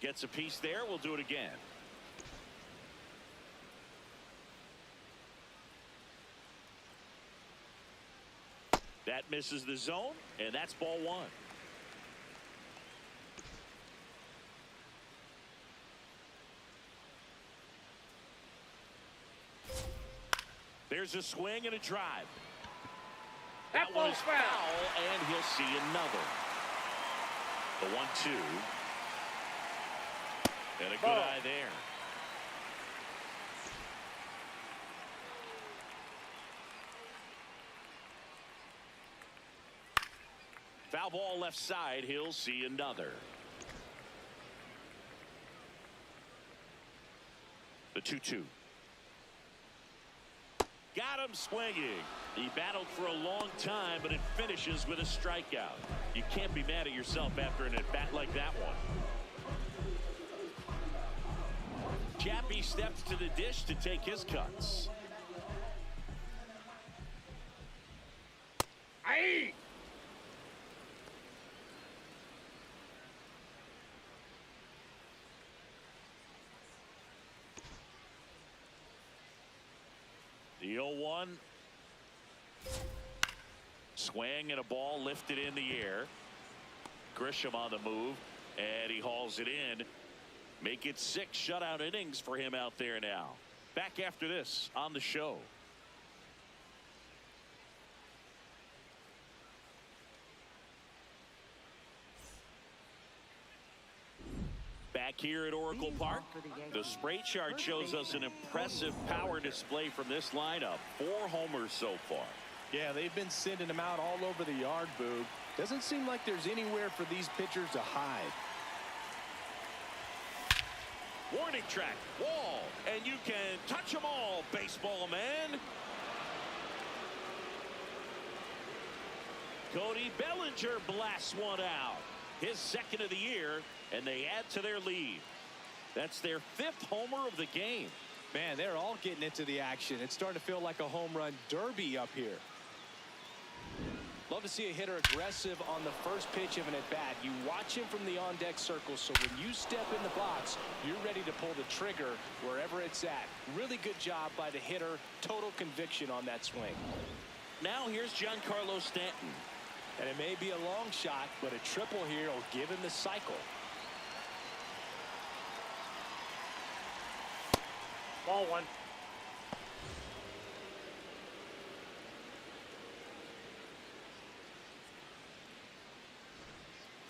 Gets a piece there. We'll do it again. That misses the zone, and that's ball one. There's a swing and a drive. That one is foul, and he'll see another. The 1-2. And a good eye there. Foul ball left side. He'll see another. The 2-2. Got him swinging. He battled for a long time, but it finishes with a strikeout. You can't be mad at yourself after an at-bat like that one. Chappie steps to the dish to take his cuts. Aye. The 0-1. Swing and a ball lifted in the air. Grisham on the move, and he hauls it in. Make it 6 shutout innings for him out there now. Back after this on the show. Back here at Oracle Park, the spray chart shows us an impressive power display from this lineup. 4 homers so far. Yeah, they've been sending them out all over the yard, Boog. Doesn't seem like there's anywhere for these pitchers to hide. Warning track, wall, and you can touch them all, baseball man. Cody Bellinger blasts one out. His second of the year, and they add to their lead. That's their 5th homer of the game. Man, they're all getting into the action. It's starting to feel like a home run derby up here. Love to see a hitter aggressive on the first pitch of an at-bat. You watch him from the on-deck circle, so when you step in the box, you're ready to pull the trigger wherever it's at. Really good job by the hitter. Total conviction on that swing. Now here's Giancarlo Stanton. And it may be a long shot, but a triple here will give him the cycle. Ball one.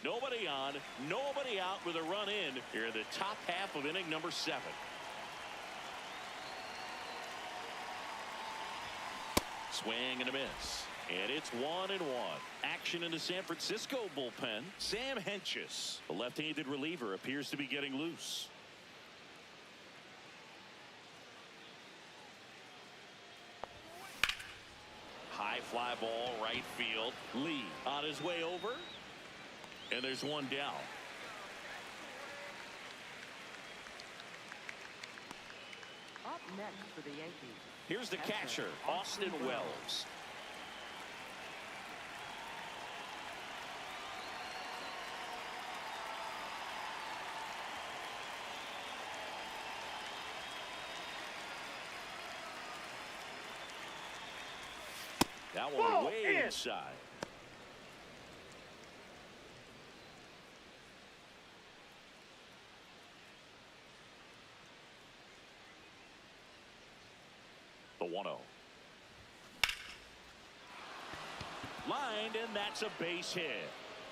Nobody on, nobody out with a run in here in the top half of inning number 7. Swing and a miss. And it's 1-1. Action in the San Francisco bullpen. Sam Hentges, the left-handed reliever, appears to be getting loose. High fly ball, right field. Lee on his way over. And there's one down. Up next for the Yankees. Here's the catcher, Austin Wells. That one way inside. 1-0. Lined, and that's a base hit.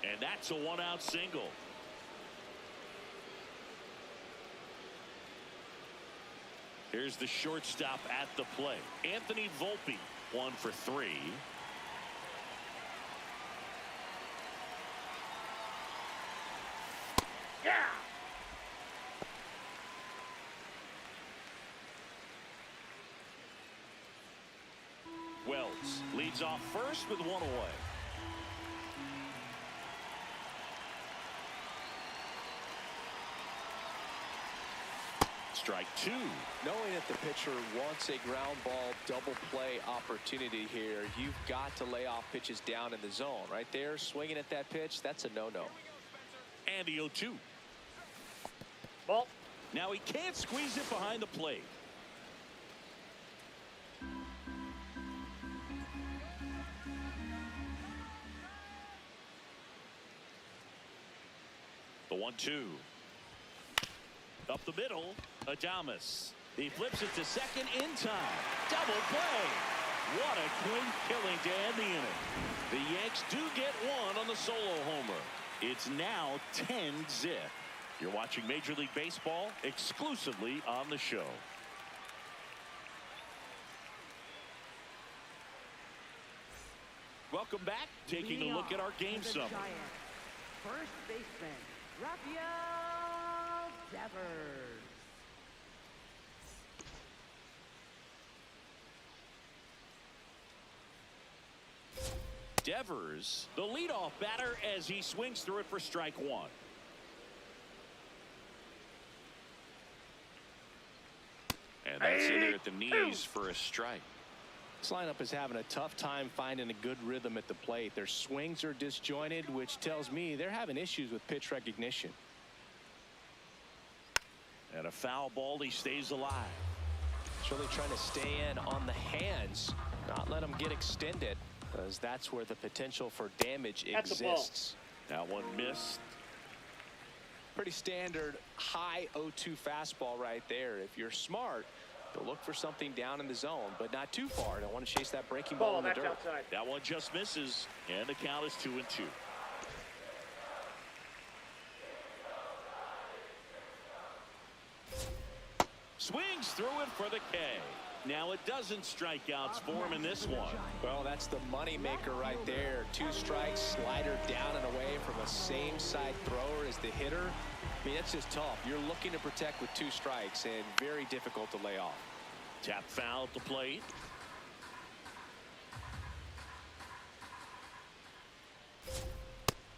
And that's a one-out single. Here's the shortstop at the plate. Anthony Volpe, 1 for 3. Yeah. Wells leads off first with 1 away. Strike 2. Knowing that the pitcher wants a ground ball double play opportunity here, you've got to lay off pitches down in the zone. Right there, swinging at that pitch, that's a no-no. And the 0-2. Ball. Now he can't squeeze it behind the plate. The 1-2. Up the middle, Adames. He flips it to second in time. Double play. What a clean killing to end the inning. The Yanks do get one on the solo homer. It's now 10-zip. You're watching Major League Baseball exclusively on the show. Welcome back. Taking a look at our game summary. First baseman, Rafael Devers. Devers, the leadoff batter, as he swings through it for strike 1. And that's in there at the knees for a strike. This lineup is having a tough time finding a good rhythm at the plate. Their swings are disjointed, which tells me they're having issues with pitch recognition. And a foul ball, he stays alive. It's really trying to stay in on the hands, not let them get extended, because that's where the potential for damage That's a ball. exists. That one missed. Pretty standard high 0-2 fastball right there. If you're smart, you'll look for something down in the zone, but not too far. Don't want to chase that breaking ball Ball. in the That's dirt. outside. That one just misses, and the count is 2-2. Swings through it for the K. Now it doesn't strikeouts for him in this one. Well, that's the money maker right there. 2 strikes, slider down and away from a same side thrower as the hitter. I mean, that's just tough. You're looking to protect with 2 strikes and very difficult to lay off. Tap foul at the plate.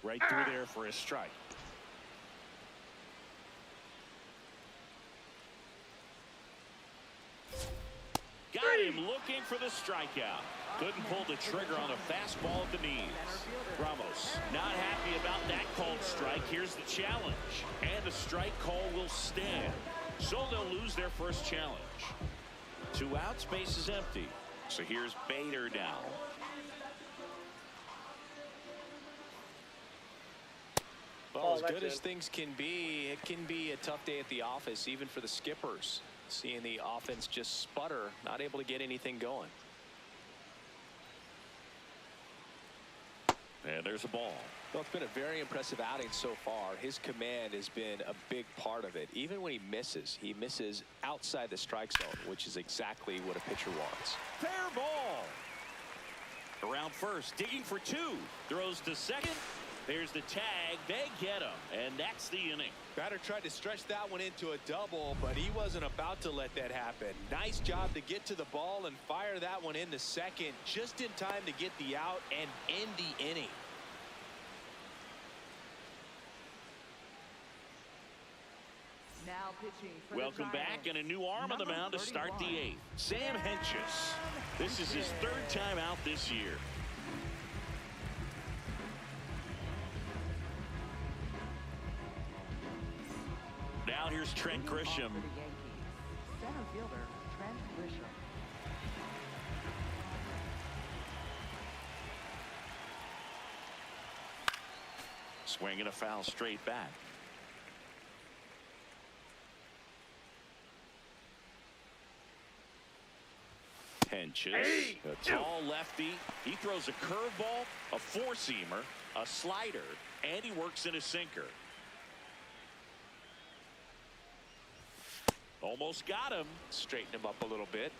Right through there for a strike. Got him looking for the strikeout. Couldn't pull the trigger on a fastball at the knees. Ramos not happy about that called strike. Here's the challenge. And the strike call will stand. So they'll lose their first challenge. 2 outs, base is empty. So here's Bader now. Well, as that's good as it. things can be, it can be a tough day at the office, even for the skippers. Seeing the offense just sputter, not able to get anything going. And there's a ball. Well, it's been a very impressive outing so far. His command has been a big part of it. Even when he misses outside the strike zone, which is exactly what a pitcher wants. Fair ball. Around first, digging for 2. Throws to second. There's the tag. They get him. And that's the inning. Batter tried to stretch that one into a double, but he wasn't about to let that happen. Nice job to get to the ball and fire that one into second just in time to get the out and end the inning. Now pitching for Welcome the back, Giants. and a new arm on the mound to start the 31. 8th. Sam Hentges. This is his 3rd time out this year. Now here's Trent Leading off Grisham. for the Yankees, center fielder Trent Grisham. Swinging a foul straight back. inches. A tall lefty. He throws a curveball, a four-seamer, a slider, and he works in a sinker. Almost got him. Straighten him up a little bit.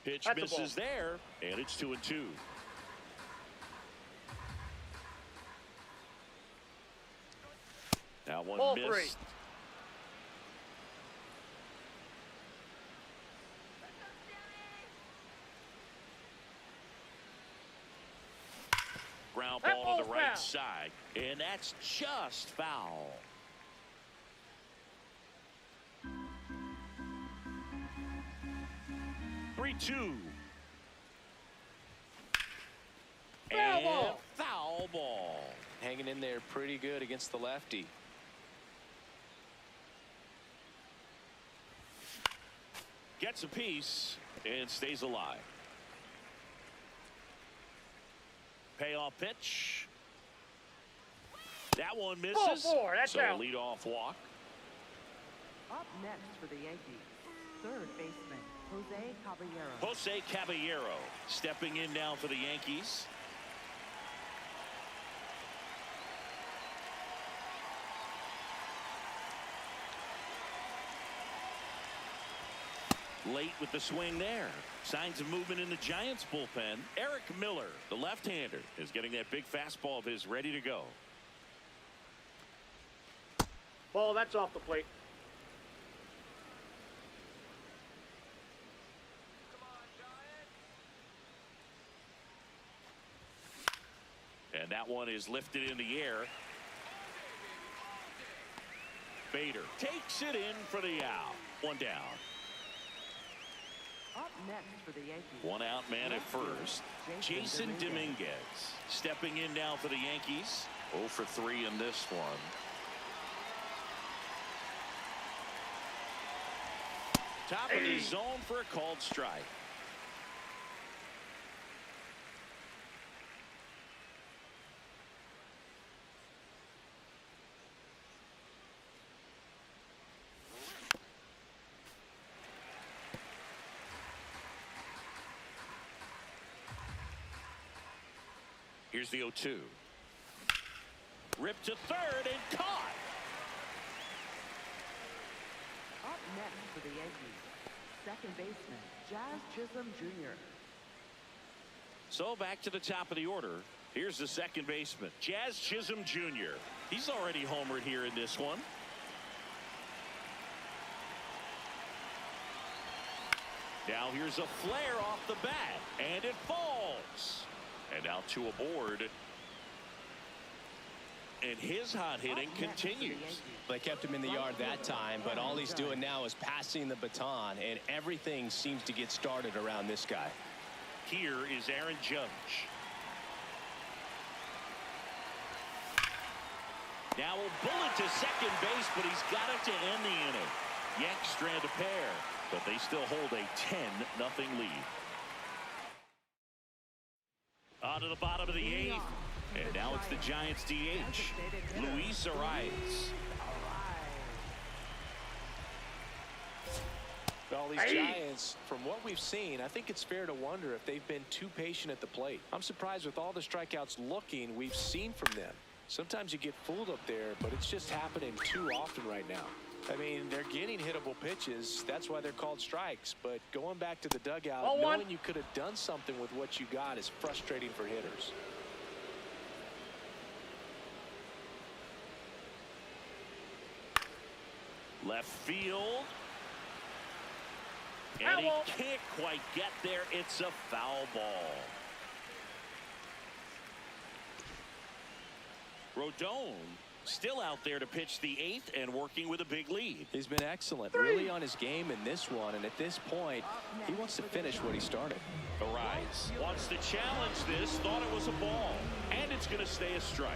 Pitch That's a misses ball. there, and it's 2-2. Now one Ball missed. 3. Ground That ball to the ball's right foul. side, and that's just foul. Three-two. Foul And ball. foul ball. Hanging in there pretty good against the lefty. Gets a piece and stays alive. Payoff pitch. That one Ball misses. 4, that's So out. leadoff walk. Up next for the Yankees, third baseman, Jose Caballero. Jose Caballero stepping in now for the Yankees. Late with the swing there. Signs of movement in the Giants bullpen. Eric Miller, the left-hander, is getting that big fastball of his ready to go. Ball, that's off the plate. And that one is lifted in the air. Bader takes it in for the out. One down. Up next for the Yankees. One out man at first. Jason Dominguez stepping in now for the Yankees. 0 for 3 in this one. Top of the zone for a called strike. Here's the 0-2. Ripped to third and caught. Up next for the Yankees, second baseman, Jazz Chisholm Jr. So back to the top of the order. Here's the second baseman, Jazz Chisholm Jr. He's already homered here in this one. Now here's a flare off the bat, and it falls. And now 2 aboard. And his hot hitting Up next for the continues. Yankees, They kept him in the yard that time, but all he's doing now is passing the baton, and everything seems to get started around this guy. Here is Aaron Judge. Now a bullet to second base, but he's got it to end the inning. Yanks strand a pair, but they still hold a 10-0 lead. On to the bottom of the 8th, and now it's the Giants DH, Luis Arias. All these Giants, from what we've seen, I think it's fair to wonder if they've been too patient at the plate. I'm surprised with all the strikeouts looking we've seen from them. Sometimes you get fooled up there, but it's just happening too often right now. I mean, they're getting hittable pitches. That's why they're called strikes. But going back to the dugout, Ball 1. knowing you could have done something with what you got is frustrating for hitters. Left field. And Foul he ball. can't quite get there. It's a foul ball. Rodon still out there to pitch the 8th and working with a big lead. He's been excellent, really on his game in this one. And at this point, he wants to finish what he started. Arias wants to challenge this, thought it was a ball, and it's going to stay a strike.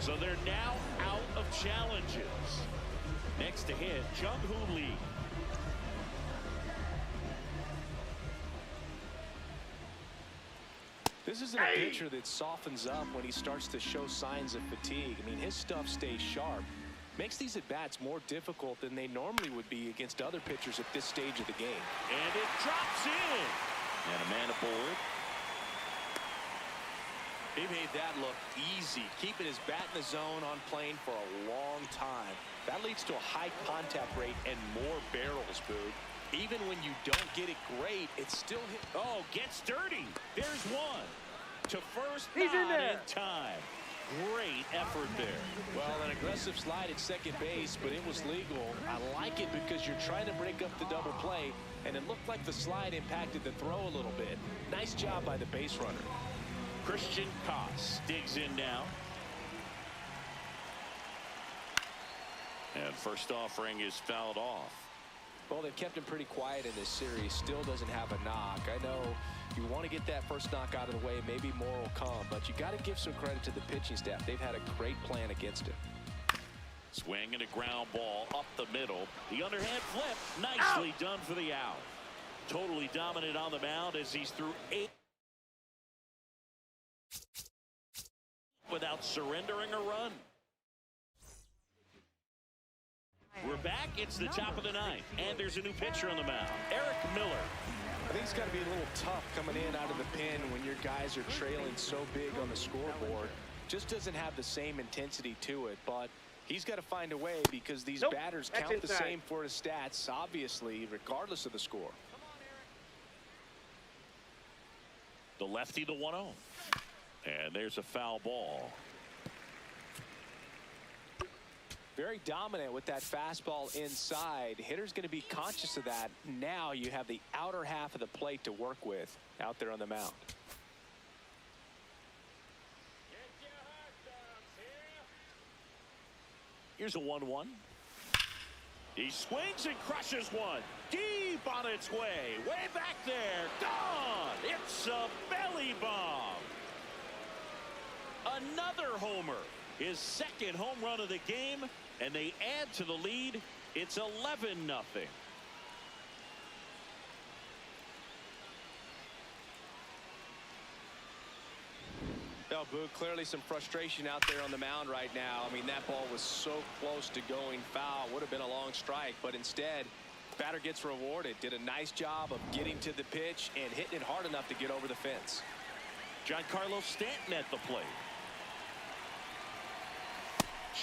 So they're now out of challenges. Next to hit, Jung-Hoo Lee. This isn't a pitcher that softens up when he starts to show signs of fatigue. I mean, his stuff stays sharp. Makes these at-bats more difficult than they normally would be against other pitchers at this stage of the game. And it drops in. And a man aboard. He made that look easy, keeping his bat in the zone on plane for a long time. That leads to a high contact rate and more barrels, Boog. Even when you don't get it great, it's still hit. Oh, gets dirty. There's one. To first, He's in not there. in time. Great effort there. Well, an aggressive slide at second base, but it was legal. I like it because you're trying to break up the double play, and it looked like the slide impacted the throw a little bit. Nice job by the base runner. Christian Koss digs in now. And first offering is fouled off. Well, they've kept him pretty quiet in this series. Still doesn't have a knock. I know you want to get that first knock out of the way. Maybe more will come, but you got to give some credit to the pitching staff. They've had a great plan against him. Swing and a ground ball up the middle. The underhand flip. Nicely done for the out. Totally dominant on the mound as he's through 8 without surrendering a run. We're back. It's the top of the ninth, and there's a new pitcher on the mound, Eric Miller. I think it's got to be a little tough coming in out of the pen when your guys are trailing so big on the scoreboard. Just doesn't have the same intensity to it, but he's got to find a way because these batters count the same for his stats, obviously, regardless of the score. The lefty, the 1-0. And there's a foul ball. Very dominant with that fastball inside. Hitter's going to be conscious of that. Now you have the outer half of the plate to work with out there on the mound. Here's a 1-1. He swings and crushes one. Deep on its way. Way back there. Gone. It's a belly bomb. Another homer. His second home run of the game, and they add to the lead. It's 11-0. Well, Boog, clearly some frustration out there on the mound right now. I mean, that ball was so close to going foul. Would have been a long strike, but instead, batter gets rewarded. Did a nice job of getting to the pitch and hitting it hard enough to get over the fence. Giancarlo Stanton at the plate.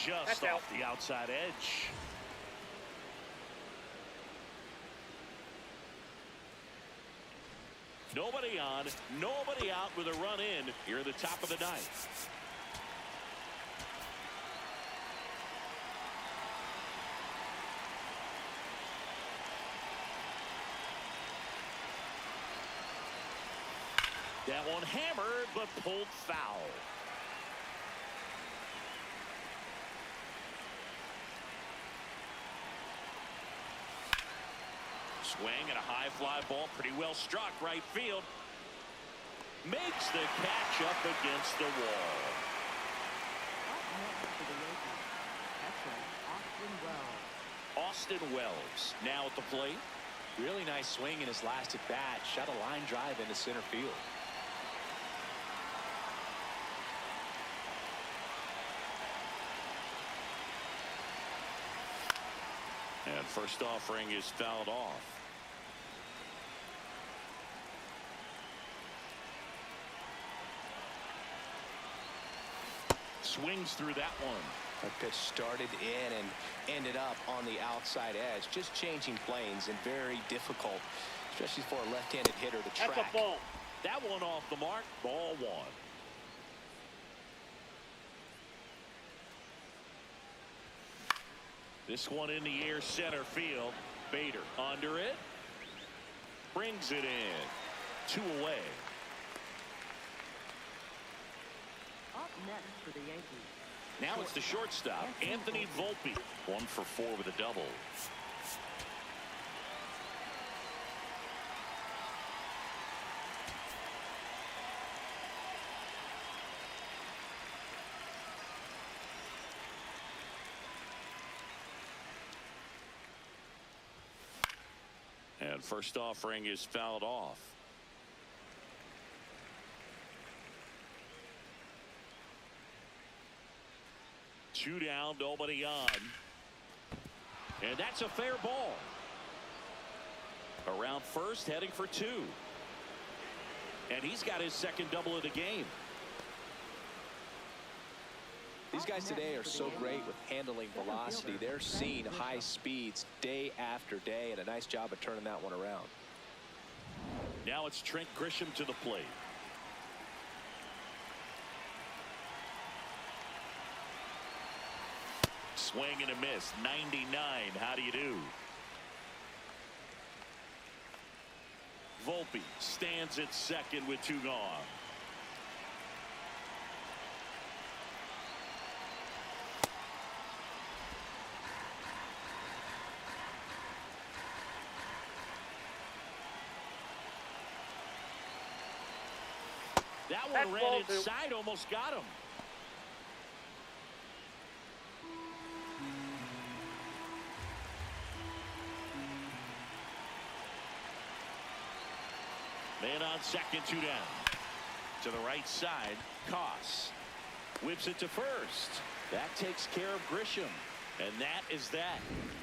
Just off the outside edge. Nobody on, nobody out with a run in here at the top of the ninth. That one hammered but pulled foul. Swing and a high fly ball, pretty well struck right field. Makes the catch up against the wall. Austin Wells now at the plate. Really nice swing in his last at bat. Shot a line drive into center field. And first offering is fouled off. Swings through that one. That pitch started in and ended up on the outside edge. Just changing planes and very difficult, especially for a left-handed hitter to track. That's a ball. That one off the mark. Ball one. This one in the air center field. Bader under it. Brings it in. 2 away. Up next for the Yankees. Now it's the shortstop, Anthony Volpe. 1 for 4 with a double. And first offering is fouled off. 2 down, nobody on. And that's a fair ball. Around first, heading for 2. And he's got his second double of the game. These guys today are so great with handling velocity. They're seeing high speeds day after day, and a nice job of turning that one around. Now it's Trent Grisham to the plate. Swing and a miss. 99. How do you do? Volpe stands at second with 2 gone. That one ran inside, almost got him. Man on second, 2 down. To the right side, Koss whips it to first. That takes care of Grisham. And that is that.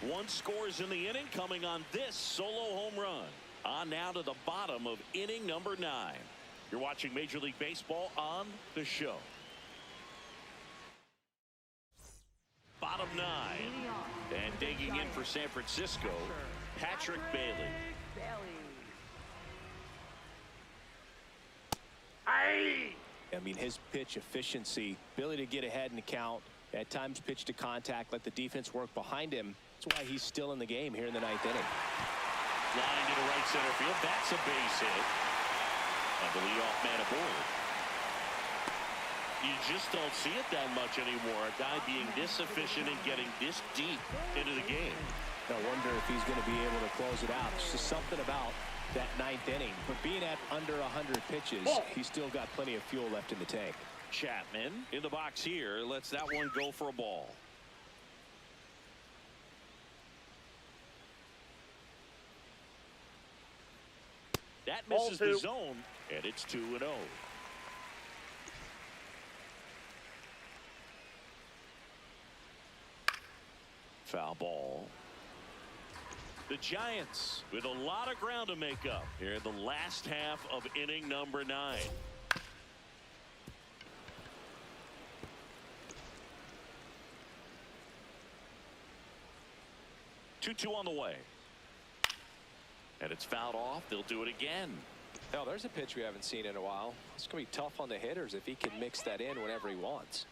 1 scores in the inning, coming on this solo home run. On now to the bottom of inning number 9. You're watching Major League Baseball on the show. Bottom 9. And digging in for San Francisco, Patrick Bailey. I mean, his pitch efficiency, ability to get ahead in the count, at times pitch to contact, let the defense work behind him. That's why he's still in the game here in the 9th inning. Line to the right center field. That's a base hit. And the leadoff man aboard. You just don't see it that much anymore. A guy being this efficient and getting this deep into the game. I wonder if he's going to be able to close it out. It's just something about that 9th inning. But being at under 100 pitches, he's still got plenty of fuel left in the tank. Chapman in the box here. Lets that one go for a ball. That misses the zone, and it's 2-0. Foul ball. The Giants with a lot of ground to make up here in the last half of inning number 9. Two on the way. And it's fouled off. They'll do it again. Hell, there's a pitch we haven't seen in a while. It's going to be tough on the hitters if he can mix that in whenever he wants.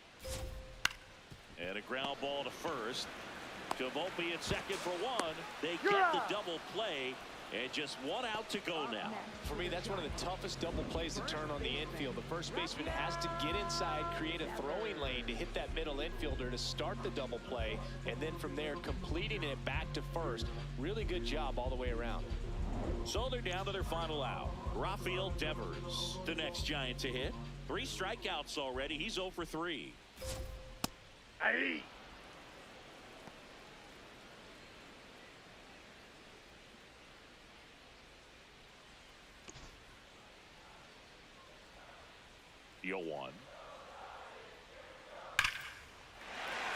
And a ground ball to first. To Volpe at second for 1. They get the double play. And just 1 out to go now. For me, that's one of the toughest double plays to turn on the infield. The first baseman has to get inside, create a throwing lane to hit that middle infielder to start the double play. And then from there, completing it back to first. Really good job all the way around. So they're down to their final out. Rafael Devers, the next Giant to hit. 3 strikeouts already. He's 0 for 3. Hey. Yo 1.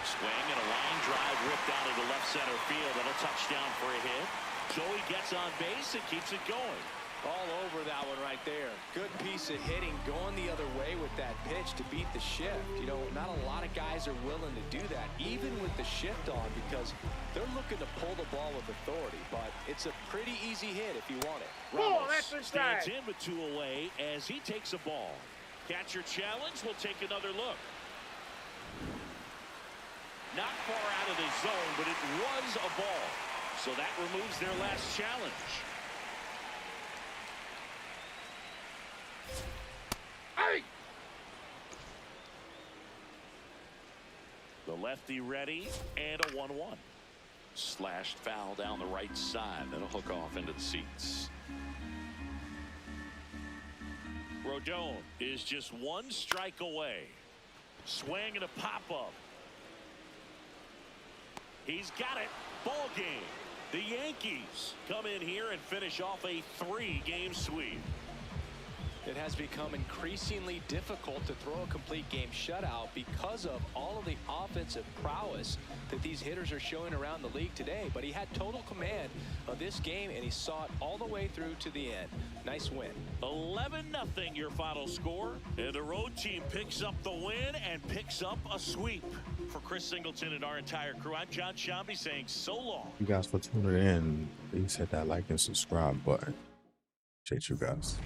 Swing and a line drive ripped out into left center field, and a touchdown for a hit. Joey gets on base and keeps it going. All over that one right there. Good piece of hitting, going the other way with that pitch to beat the shift. You know, not a lot of guys are willing to do that, even with the shift on, because they're looking to pull the ball with authority. But it's a pretty easy hit if you want it. Ramos stands in with 2 away as he takes a ball. Catcher challenge. Will take another look. Not far out of the zone, but it was a ball. So that removes their last challenge. Hey! The lefty ready, and a 1-1. Slashed foul down the right side. That'll hook off into the seats. Rodon is just 1 strike away. Swing and a pop-up. He's got it. Ball game. The Yankees come in here and finish off a 3-game sweep. It has become increasingly difficult to throw a complete game shutout because of all of the offensive prowess that these hitters are showing around the league today. But he had total command of this game, and he saw it all the way through to the end. Nice win. 11-0 your final score. And the road team picks up the win and picks up a sweep. For Chris Singleton and our entire crew, I'm John Shambi saying so long. You guys for tuning in. Please hit that like and subscribe button. Appreciate you guys.